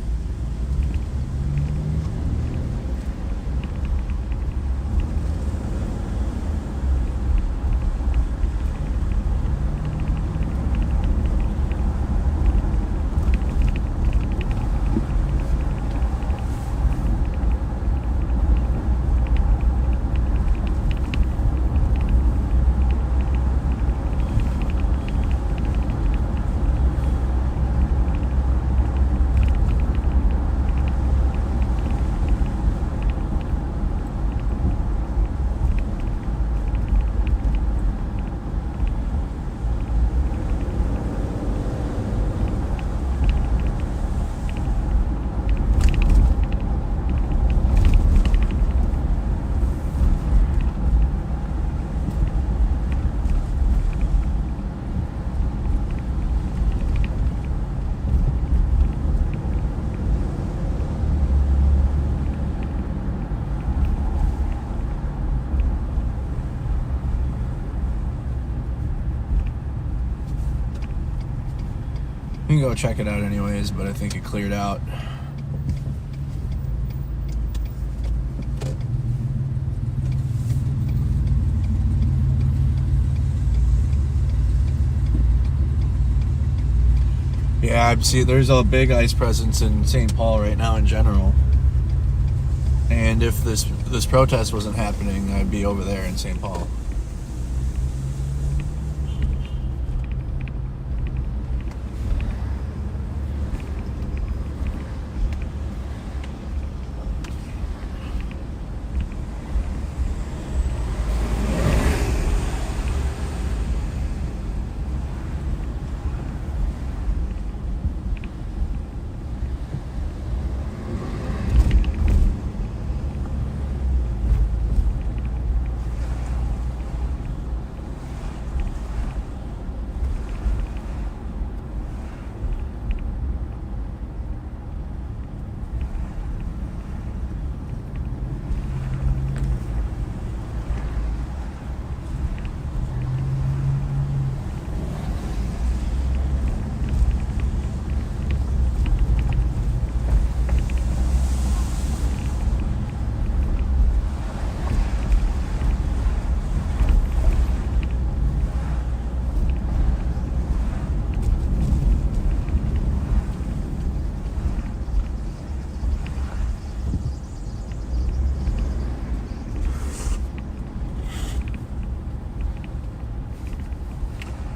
You can go check it out anyways, but I think it cleared out. Yeah, I see there's a big ICE presence in St. Paul right now in general. And if this protest wasn't happening, I'd be over there in St. Paul.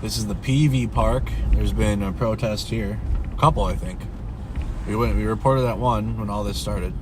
This is the PV Park. There's been a protest here. A couple, I think. We reported that one when all this started.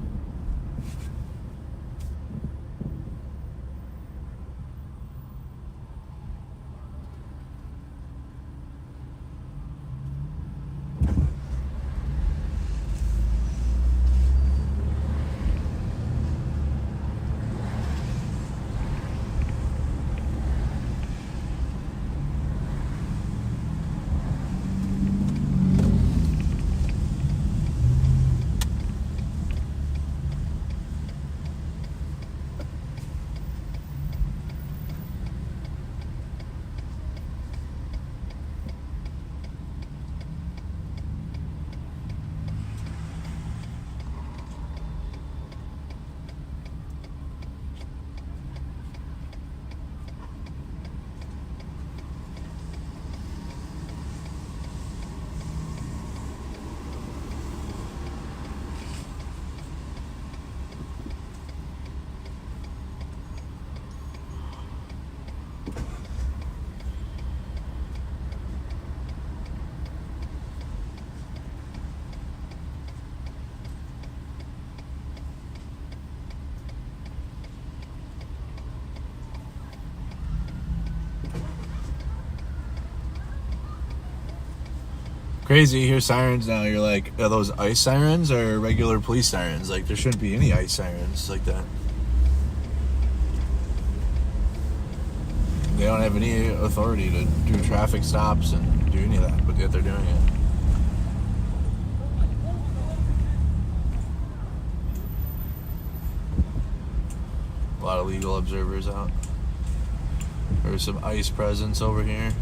Crazy, you hear sirens now, you're like, are those ICE sirens or regular police sirens? Like, there shouldn't be any ICE sirens like that. They don't have any authority to do traffic stops and do any of that, but yet they're doing it. A lot of legal observers out. There's some ICE presence over here.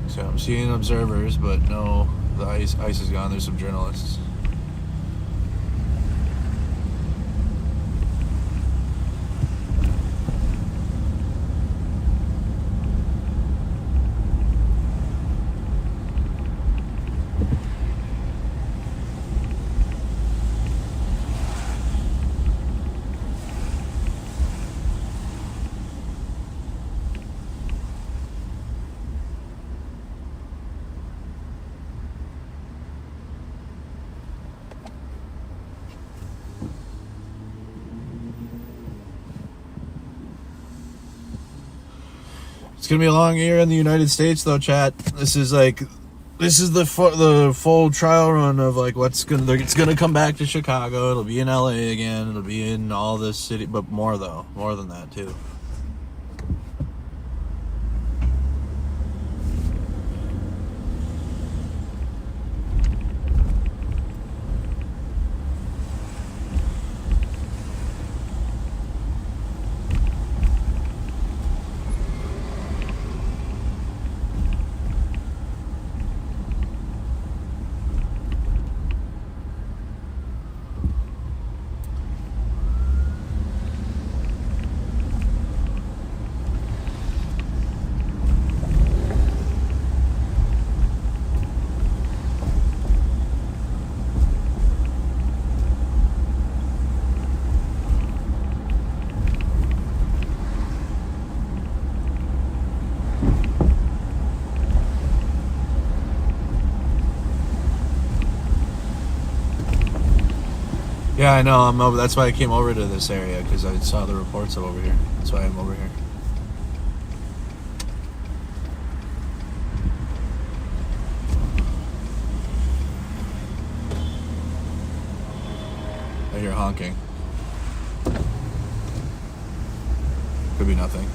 So I'm seeing observers, but no, the ICE is gone. There's some journalists. It's gonna be a long year in the United States, though, chat. This is the full trial run of like it's gonna come back to Chicago. It'll be in LA again. It'll be in all this city, but more than that too. Yeah, I know. I'm over. That's why I came over to this area, because I saw the reports of over here. That's why I'm over here. I hear honking. Could be nothing.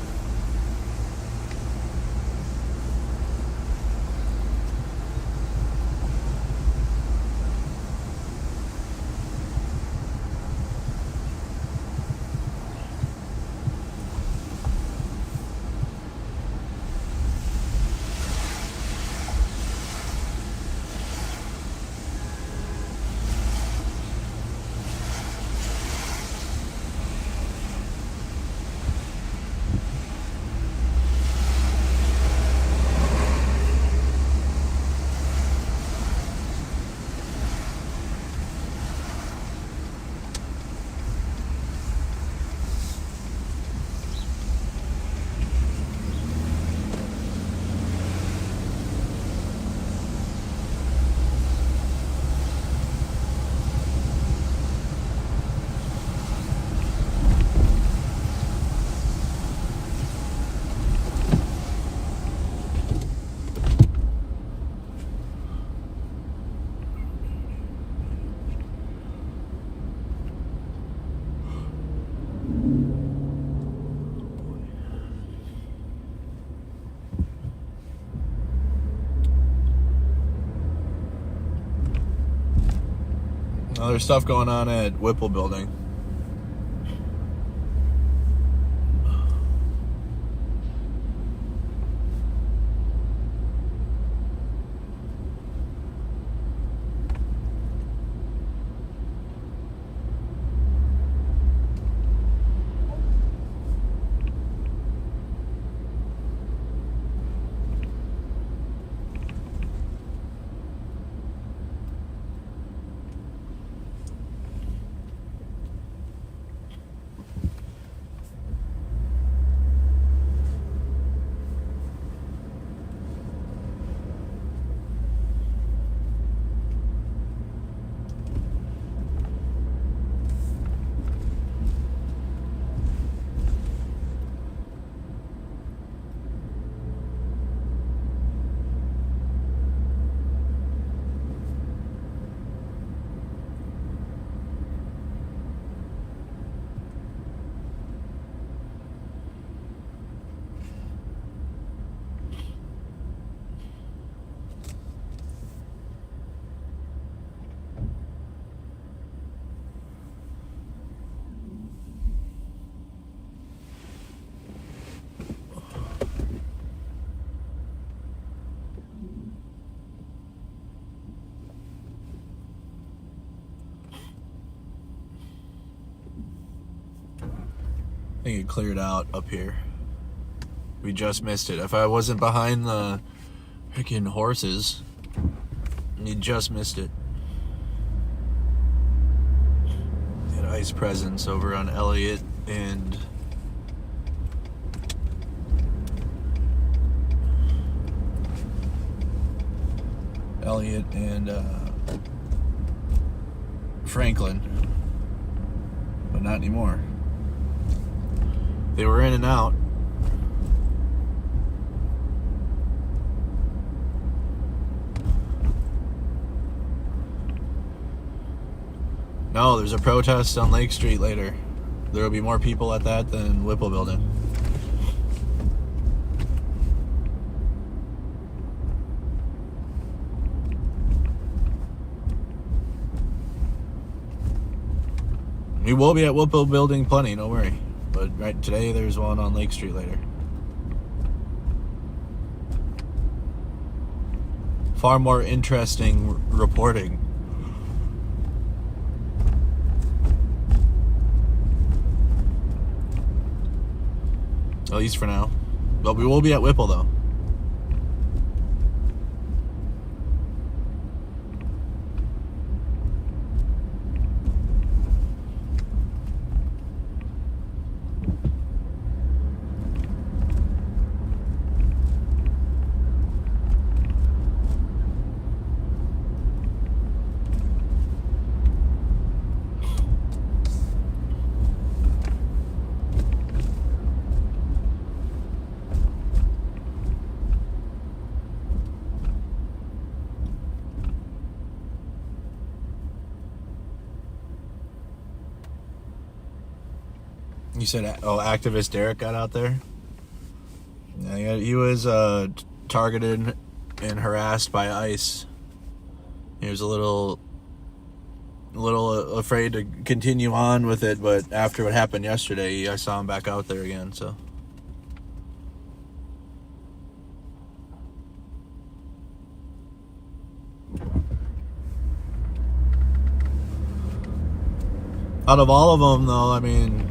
Oh, there's stuff going on at Whipple building. I think it cleared out up here. We just missed it. If I wasn't behind the freaking horses, you just missed it. Had ICE presence over on Elliott and Franklin, but not anymore. They were in and out. No, there's a protest on Lake Street later. There will be more people at that than Whipple building. We will be at Whipple building plenty, don't worry. But right today, there's one on Lake Street later. Far more interesting reporting. At least for now. But we will be at Whipple, though. You said, oh, activist Derek got out there? Yeah, he was targeted and harassed by ICE. He was a little afraid to continue on with it, but after what happened yesterday, I saw him back out there again, so. Out of all of them, though, I mean,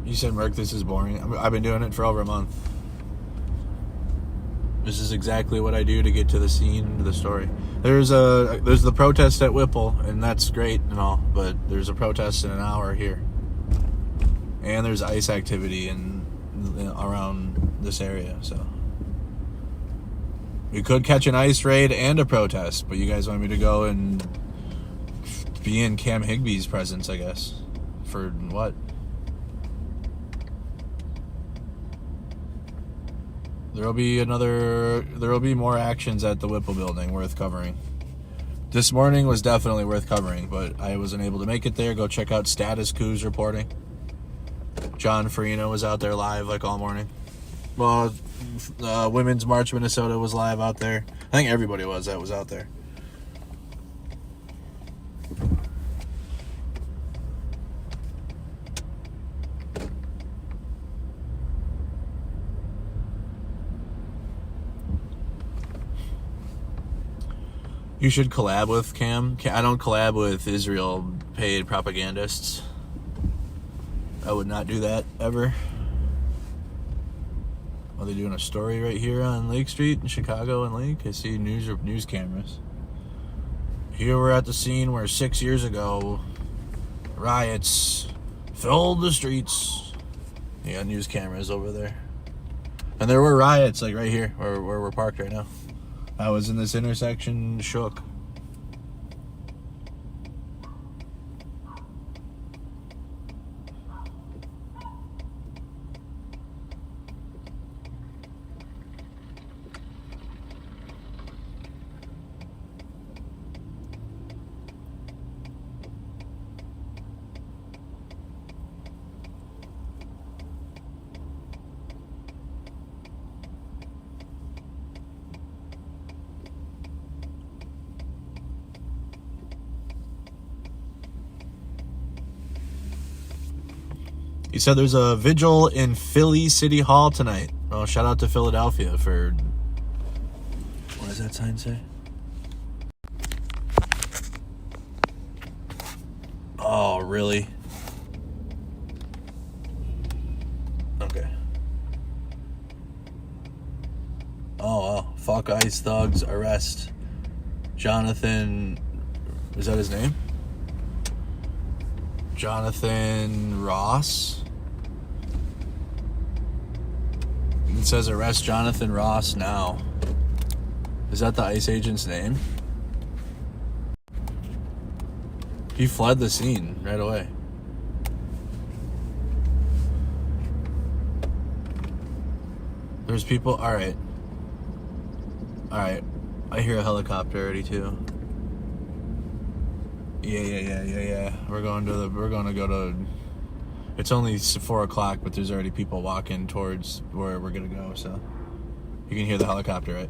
you said, Merc, this is boring. I've been doing it for over a month. This is exactly what I do to get to the scene of the story. There's the protest at Whipple, and that's great and all, but there's a protest in an hour here. And there's ICE activity around this area, so. We could catch an ICE raid and a protest, but you guys want me to go and be in Cam Higby's presence, I guess. For what? There'll be more actions at the Whipple building worth covering. This morning was definitely worth covering, but I wasn't able to make it there. Go check out Status Coups reporting. John Farina was out there live like all morning. Well, Women's March Minnesota was live out there. I think everybody that was out there. You should collab with Cam. I don't collab with Israel paid propagandists. I would not do that ever. Are they doing a story right here on Lake Street in Chicago and Lake? I see news cameras. Here we're at the scene where 6 years ago riots filled the streets. Yeah, news cameras over there. And there were riots like right here where we're parked right now. I was in this intersection, shook. You said there's a vigil in Philly City Hall tonight. Oh, shout out to Philadelphia for... What does that sign say? Oh, really? Okay. Oh, fuck ICE thugs, arrest Jonathan... Is that his name? Jonathan Ross? It says arrest Jonathan Ross now. Is that the ICE agent's name? He fled the scene right away. There's people. All right. I hear a helicopter already too. Yeah. We're gonna go to. It's only 4 o'clock, but there's already people walking towards where we're gonna go. So you can hear the helicopter, right?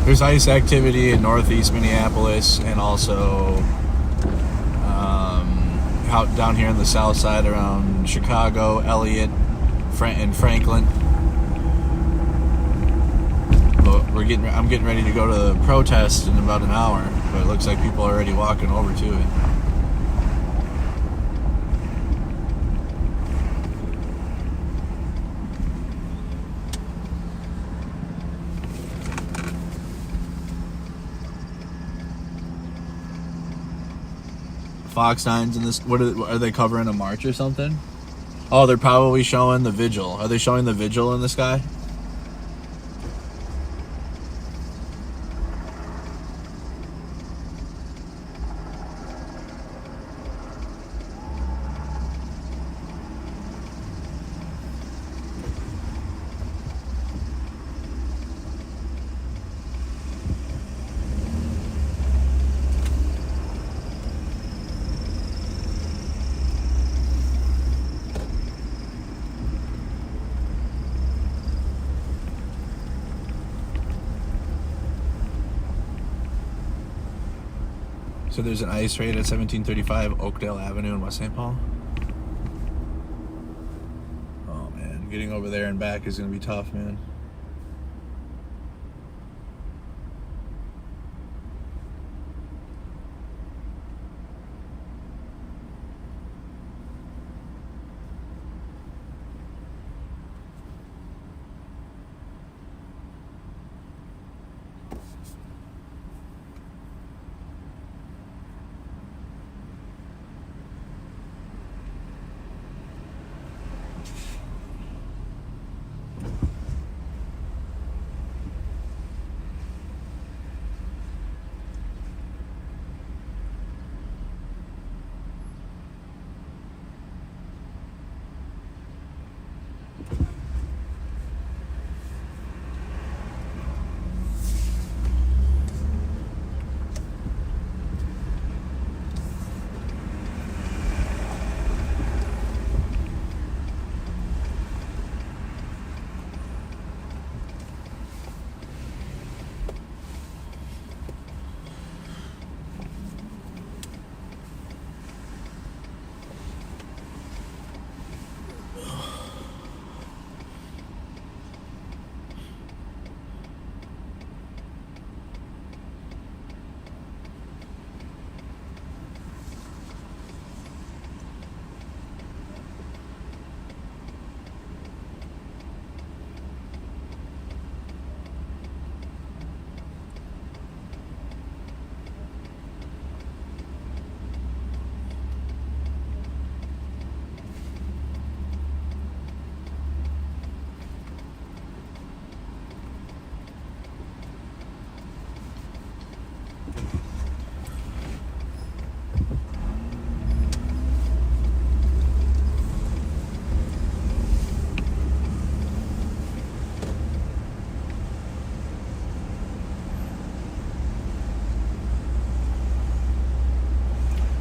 There's ICE activity in northeast Minneapolis and also out down here on the south side around Chicago, Elliott, and Franklin. But I'm getting ready to go to the protest in about an hour, but it looks like people are already walking over to it. Fox 9's in this. What are they covering? A march or something? Oh, they're probably showing the vigil. Are they showing the vigil in the sky? So there's an ICE raid at 1735 Oakdale Avenue in West St. Paul. Oh man, getting over there and back is gonna be tough, man.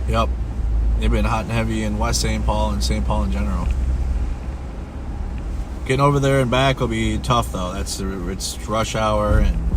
Yep. They've been hot and heavy in West St. Paul and St. Paul in general. Getting over there and back will be tough, though. It's rush hour and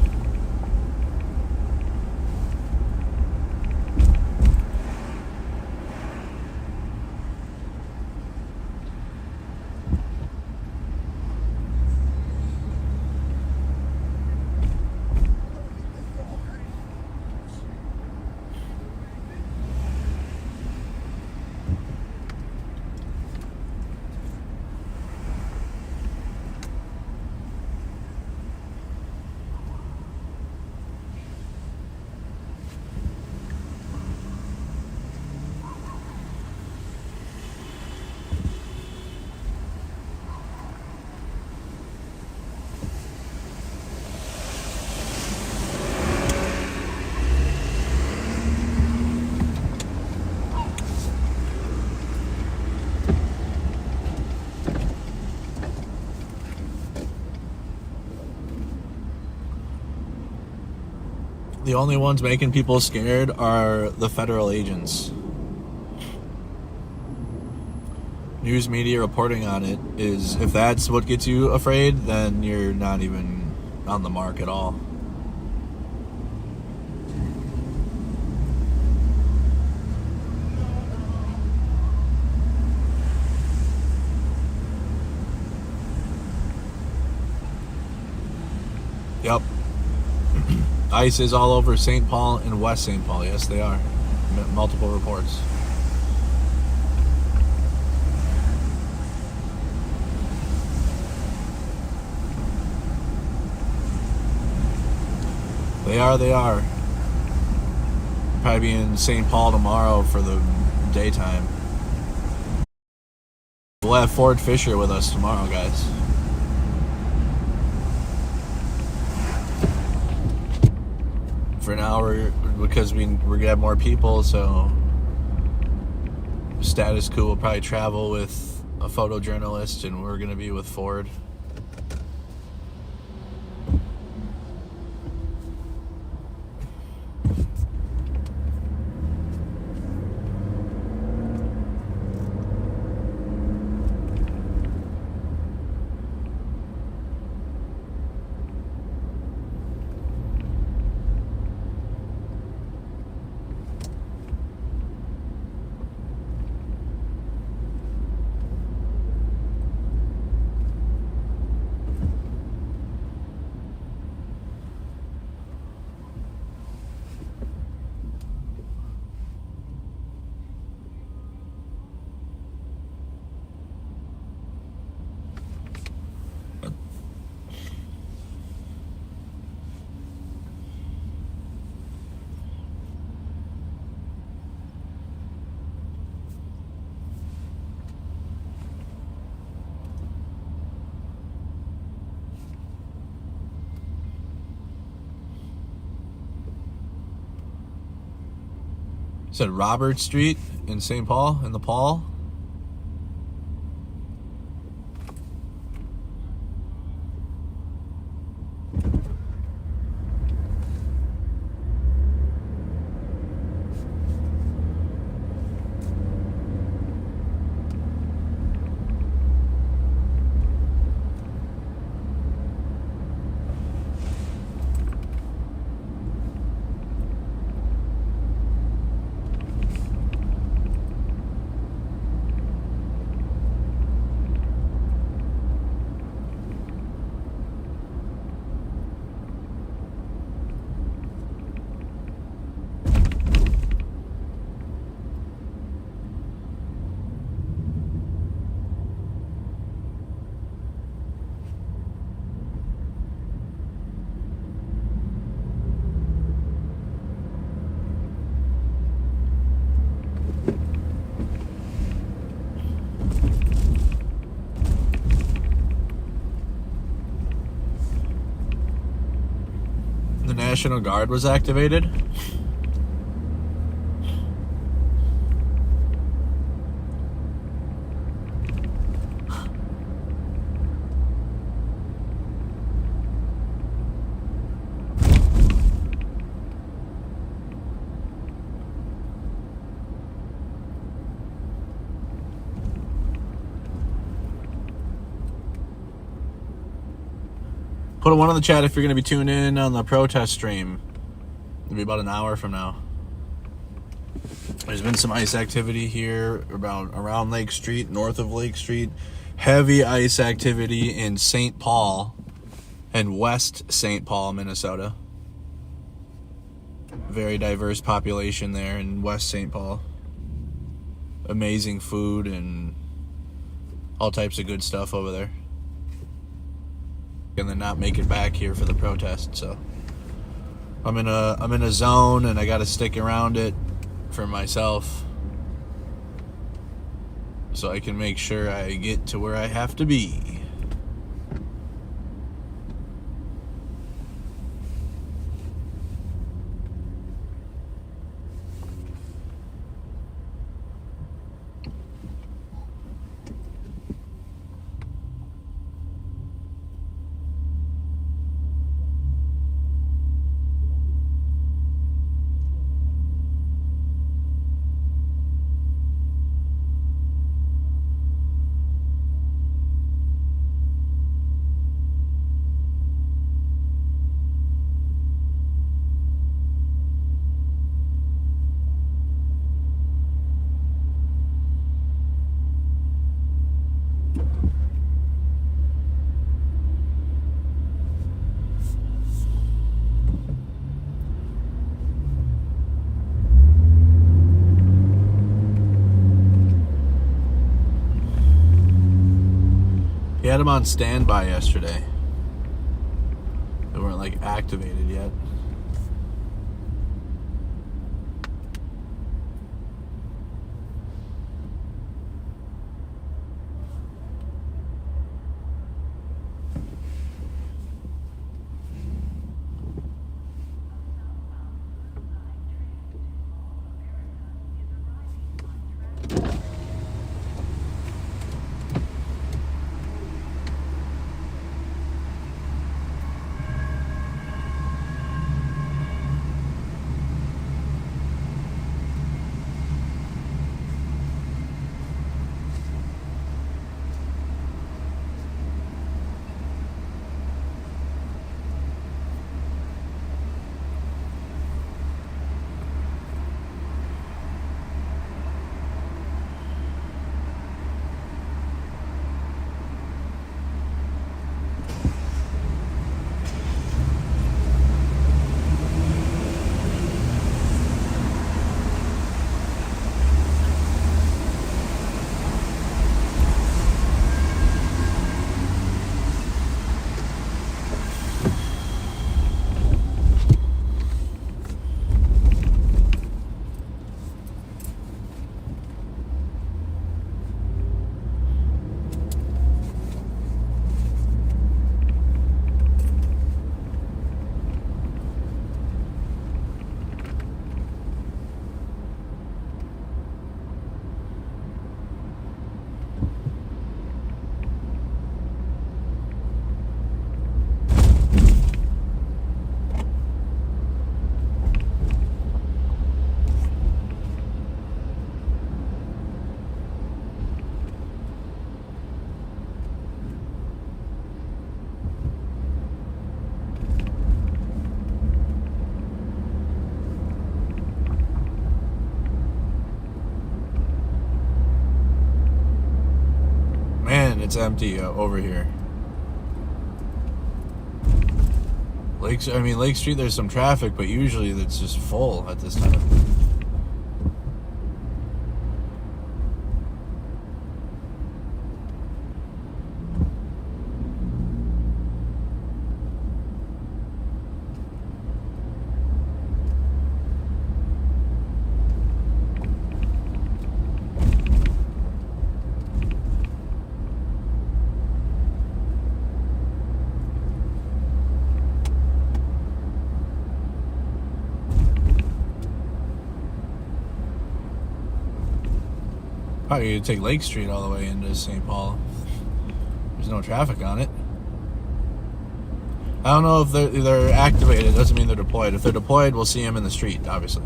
the only ones making people scared are the federal agents. News media reporting on it is, if that's what gets you afraid, then you're not even on the mark at all. Yep. ICE is all over St. Paul and West St. Paul. Yes, they are. Multiple reports. They are. Probably be in St. Paul tomorrow for the daytime. We'll have Ford Fisher with us tomorrow, guys. For an hour, because we're gonna have more people, so Status Quo will probably travel with a photojournalist, and we're gonna be with Ford. Said Robert Street in St. Paul, in the Paul. The National Guard was activated. Put a 1 in the chat if you're going to be tuned in on the protest stream. It'll be about an hour from now. There's been some ice activity here around Lake Street, north of Lake Street. Heavy ice activity in St. Paul and West St. Paul, Minnesota. Very diverse population there in West St. Paul. Amazing food and all types of good stuff over there. And then not make it back here for the protest, so I'm in a zone and I got to stick around it for myself so I can make sure I get to where I have to be. He had them on standby yesterday. They weren't like activated yet. It's empty over here. Lake Street, there's some traffic, but usually it's just full at this time. Probably you take Lake Street all the way into St. Paul. There's no traffic on it. I don't know if they're activated. It doesn't mean they're deployed. If they're deployed, we'll see them in the street, obviously.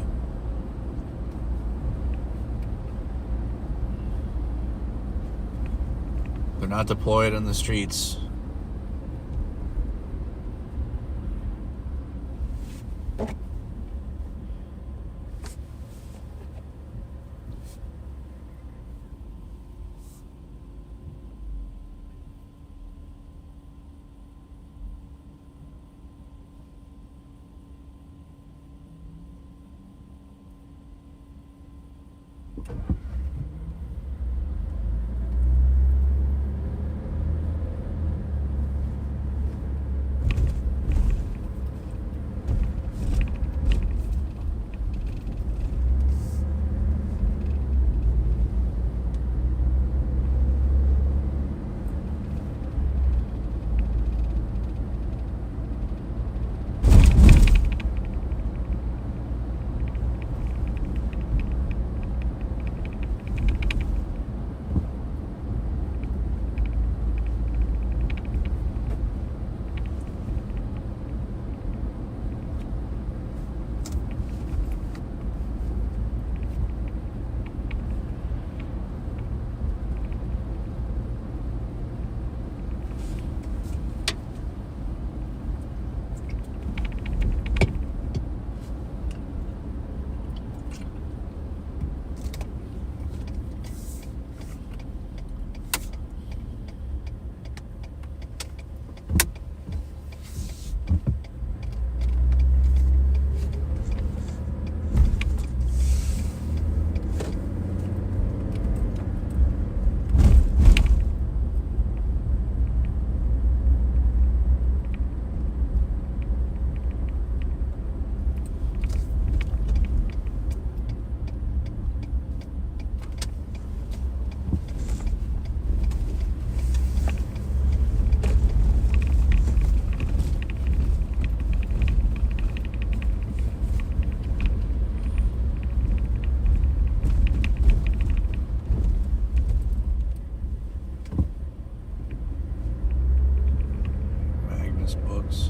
They're not deployed on the streets. Books.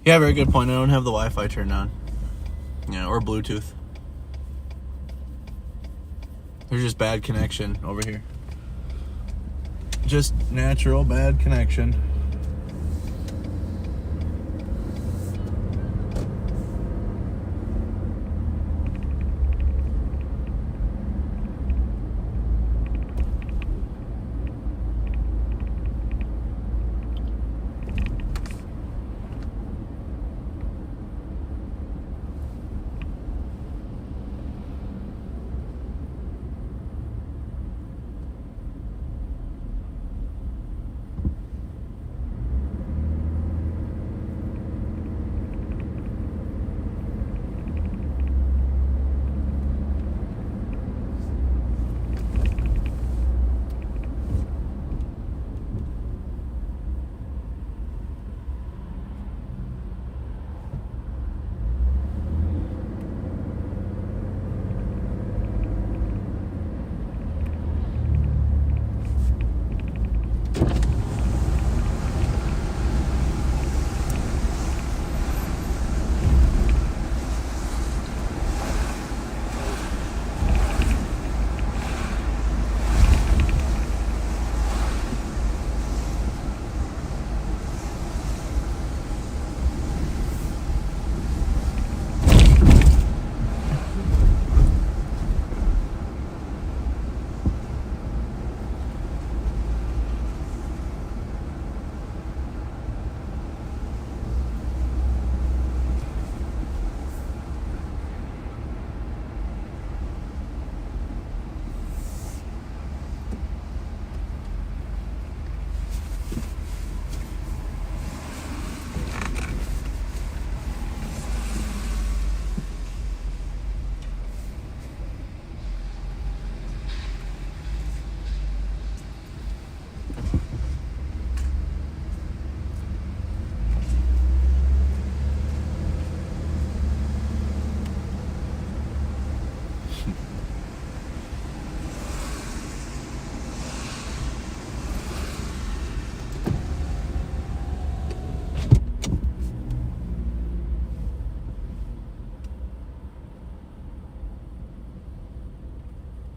Yeah, very good point. I don't have the Wi-Fi turned on. Yeah, or Bluetooth. There's just bad connection over here. Just natural bad connection.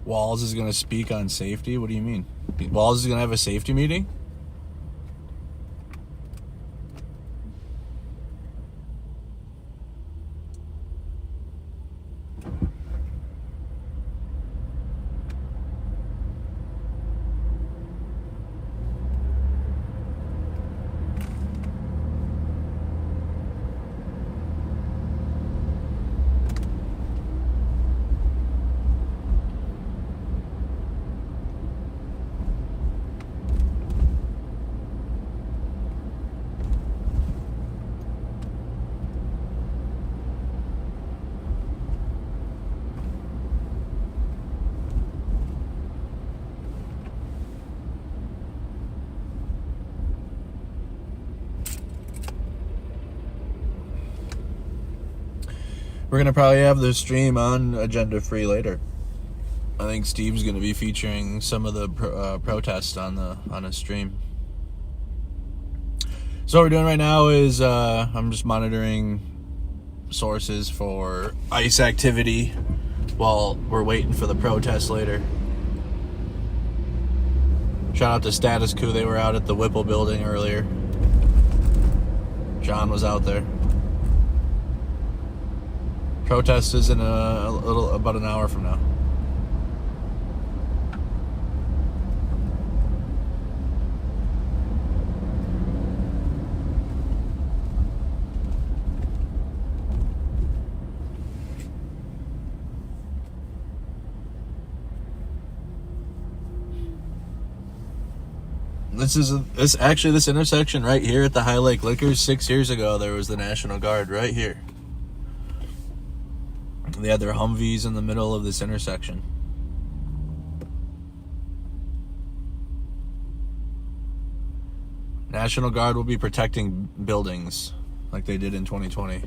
Walls is going to speak on safety? What do you mean? Walls is going to have a safety meeting? We're going to probably have the stream on Agenda Free later. I think Steve's going to be featuring some of the protests on a stream. So what we're doing right now is I'm just monitoring sources for ICE activity while we're waiting for the protest later. Shout out to Status Quo. They were out at the Whipple building earlier. John was out there. Protest is in about an hour from now. This intersection right here at the High Lake Liquors, 6 years ago, there was the National Guard right here. They had their Humvees in the middle of this intersection. National Guard will be protecting buildings like they did in 2020.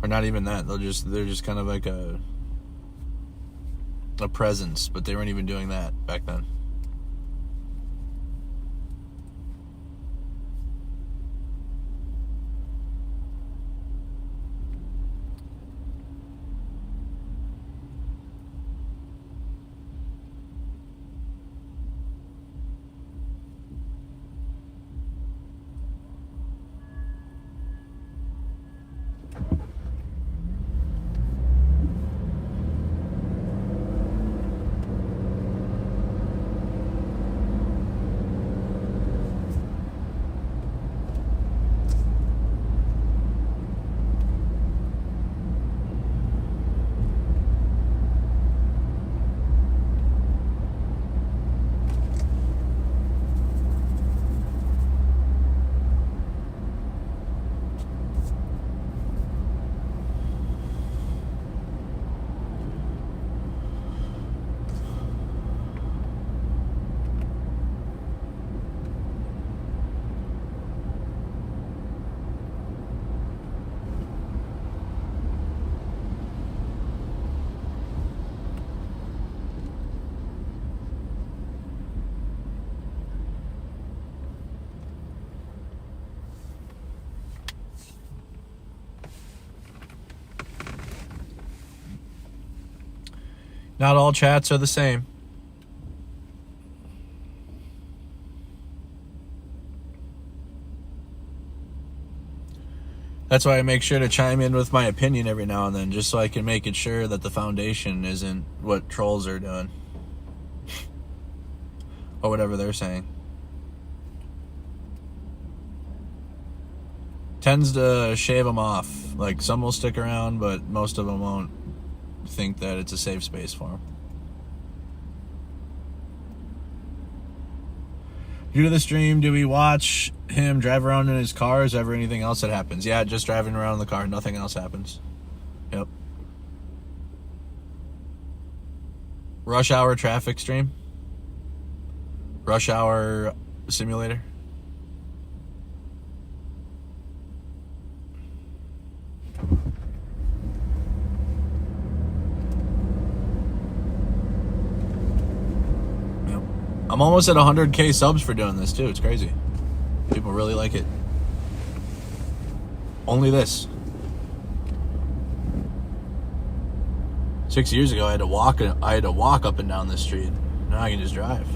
Or not even that. They're just kind of like a presence, but they weren't even doing that back then. Not all chats are the same. That's why I make sure to chime in with my opinion every now and then, just so I can make it sure that the foundation isn't what trolls are doing. Or whatever they're saying. Tends to shave them off. Like, some will stick around, but most of them won't think that it's a safe space for them. Due to the stream, do we watch him drive around in his car? Is ever anything else that happens? Yeah, just driving around in the car. Nothing else happens. Yep. Rush hour traffic stream? Rush hour simulator? I'm almost at 100K subs for doing this too. It's crazy. People really like it. Only this. 6 years ago, I had to walk up and down this street. Now I can just drive.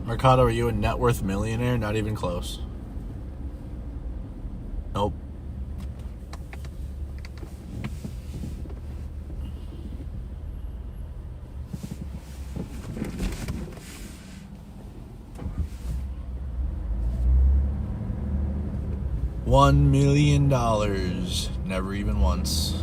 Mercado, are you a net worth millionaire? Not even close. Nope. $1 million. Never even once.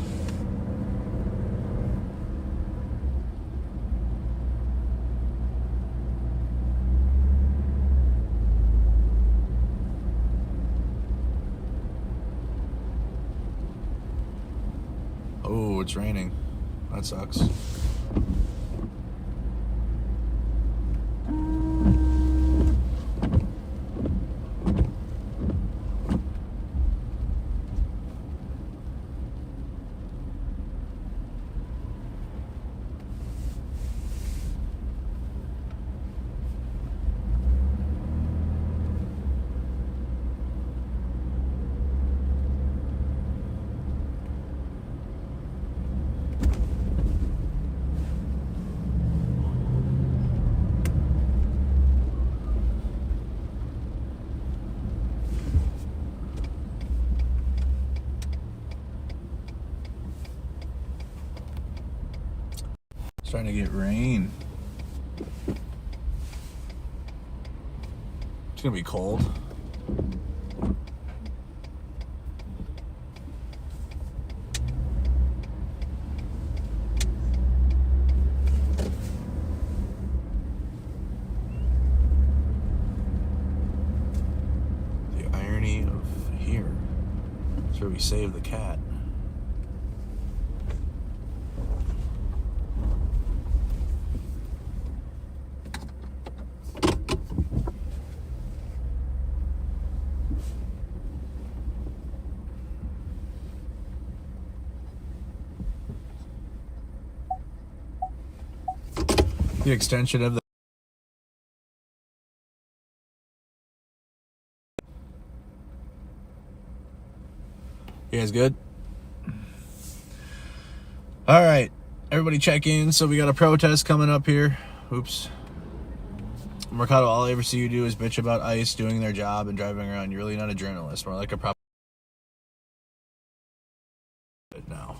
Oh, it's raining. That sucks. Starting to get rain. It's gonna be cold. The irony of save the cat. The extension of the... You guys good? All right, everybody check in. So we got a protest coming up here. Oops. Mercado, all I ever see you do is bitch about ICE doing their job and driving around. You're really not a journalist. More like a prop... now.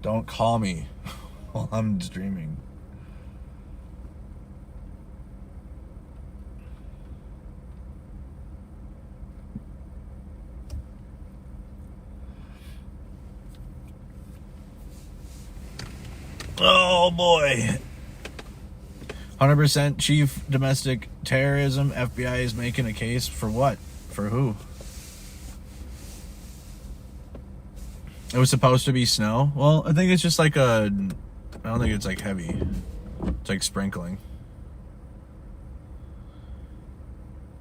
Don't call me while I'm streaming. Oh boy. 100% chief domestic terrorism. FBI is making a case for what? For who? It was supposed to be snow. Well, I think it's just like a... I don't think it's like heavy. It's like sprinkling.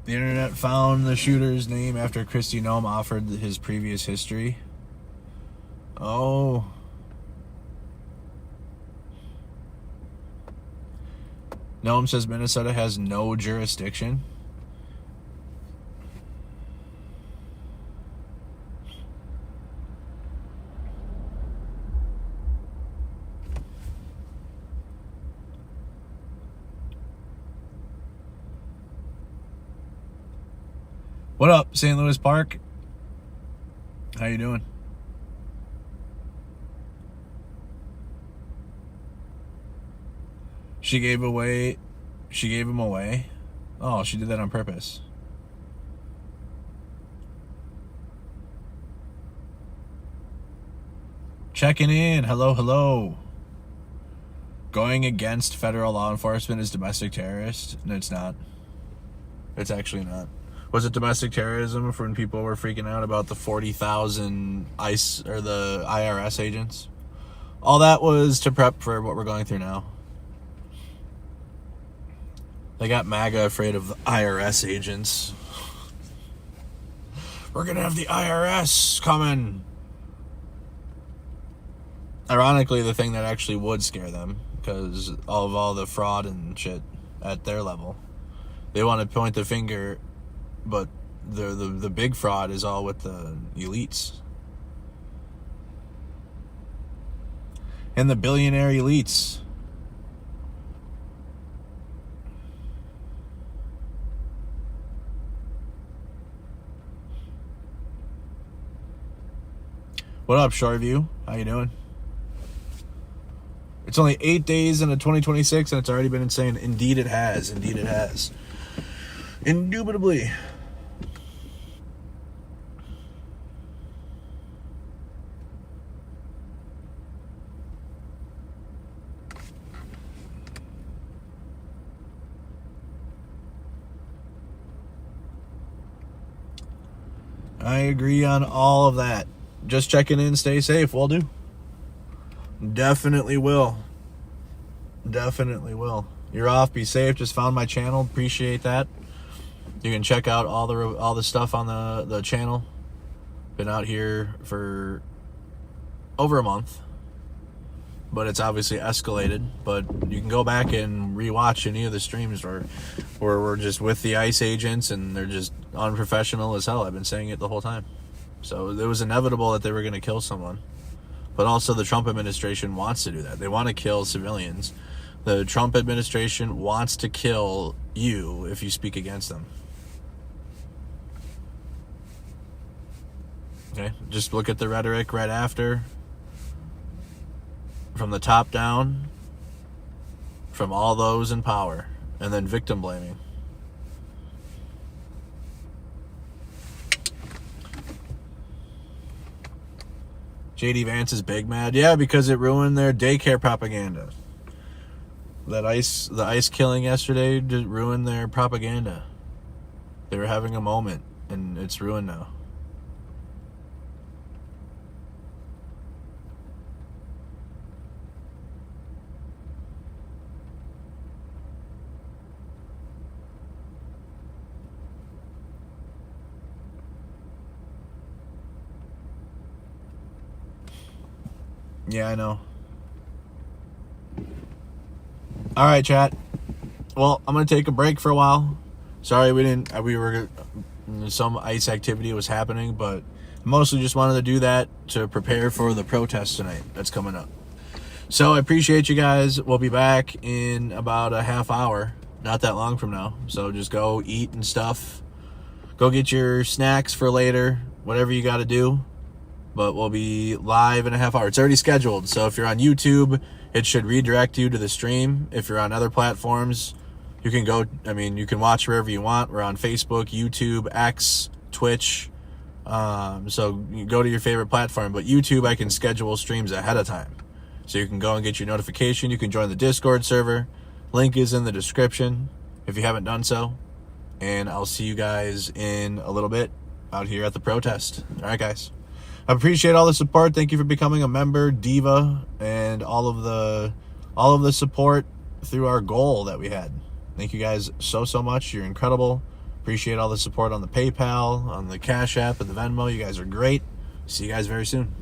The internet found the shooter's name after Kristi Noem offered his previous history. Oh. Noem says Minnesota has no jurisdiction. What up, St. Louis Park? How you doing? She gave him away. Oh, she did that on purpose. Checking in. Hello, hello. Going against federal law enforcement is domestic terrorist? No, it's not. It's actually not. Was it domestic terrorism for when people were freaking out about the 40,000 ICE or the IRS agents? All that was to prep for what we're going through now. They got MAGA afraid of the IRS agents. We're going to have the IRS coming. Ironically, the thing that actually would scare them, because of all the fraud and shit at their level. They want to point the finger, but the big fraud is all with the elites. And the billionaire elites. What up, Shoreview? How you doing? It's only 8 days into 2026 and it's already been insane. Indeed it has. Indeed it has. Indubitably. I agree on all of that. Just checking in, stay safe. Will do. Definitely will. Definitely will. You're off. Be safe. Just found my channel. Appreciate that. You can check out all the stuff on the channel. Been out here for over a month, but it's obviously escalated. But you can go back and rewatch any of the streams where we're just with the ICE agents and they're just unprofessional as hell. I've been saying it the whole time. So it was inevitable that they were going to kill someone. But also the Trump administration wants to do that. They want to kill civilians. The Trump administration wants to kill you if you speak against them. Okay, just look at the rhetoric right after. From the top down. From all those in power. And then victim blaming. JD Vance is big mad. Yeah, because it ruined their daycare propaganda. The ICE killing yesterday just ruined their propaganda. They were having a moment, and it's ruined now. Yeah, I know. All right, chat. Well, I'm gonna take a break for a while. Sorry we were some ICE activity was happening, but I mostly just wanted to do that to prepare for the protest tonight that's coming up. So I appreciate you guys. We'll be back in about a half hour, not that long from now. So just go eat and stuff. Go get your snacks for later, whatever you got to do. But we'll be live in a half hour. It's already scheduled. So if you're on YouTube, it should redirect you to the stream. If you're on other platforms, you can go, you can watch wherever you want. We're on Facebook, YouTube, X, Twitch. So you go to your favorite platform. But YouTube, I can schedule streams ahead of time. So you can go and get your notification. You can join the Discord server. Link is in the description if you haven't done so. And I'll see you guys in a little bit out here at the protest. All right, guys. I appreciate all the support. Thank you for becoming a member, Diva, and all of the support through our goal that we had. Thank you guys so much. You're incredible. Appreciate all the support on the PayPal, on the Cash App, and the Venmo. You guys are great. See you guys very soon.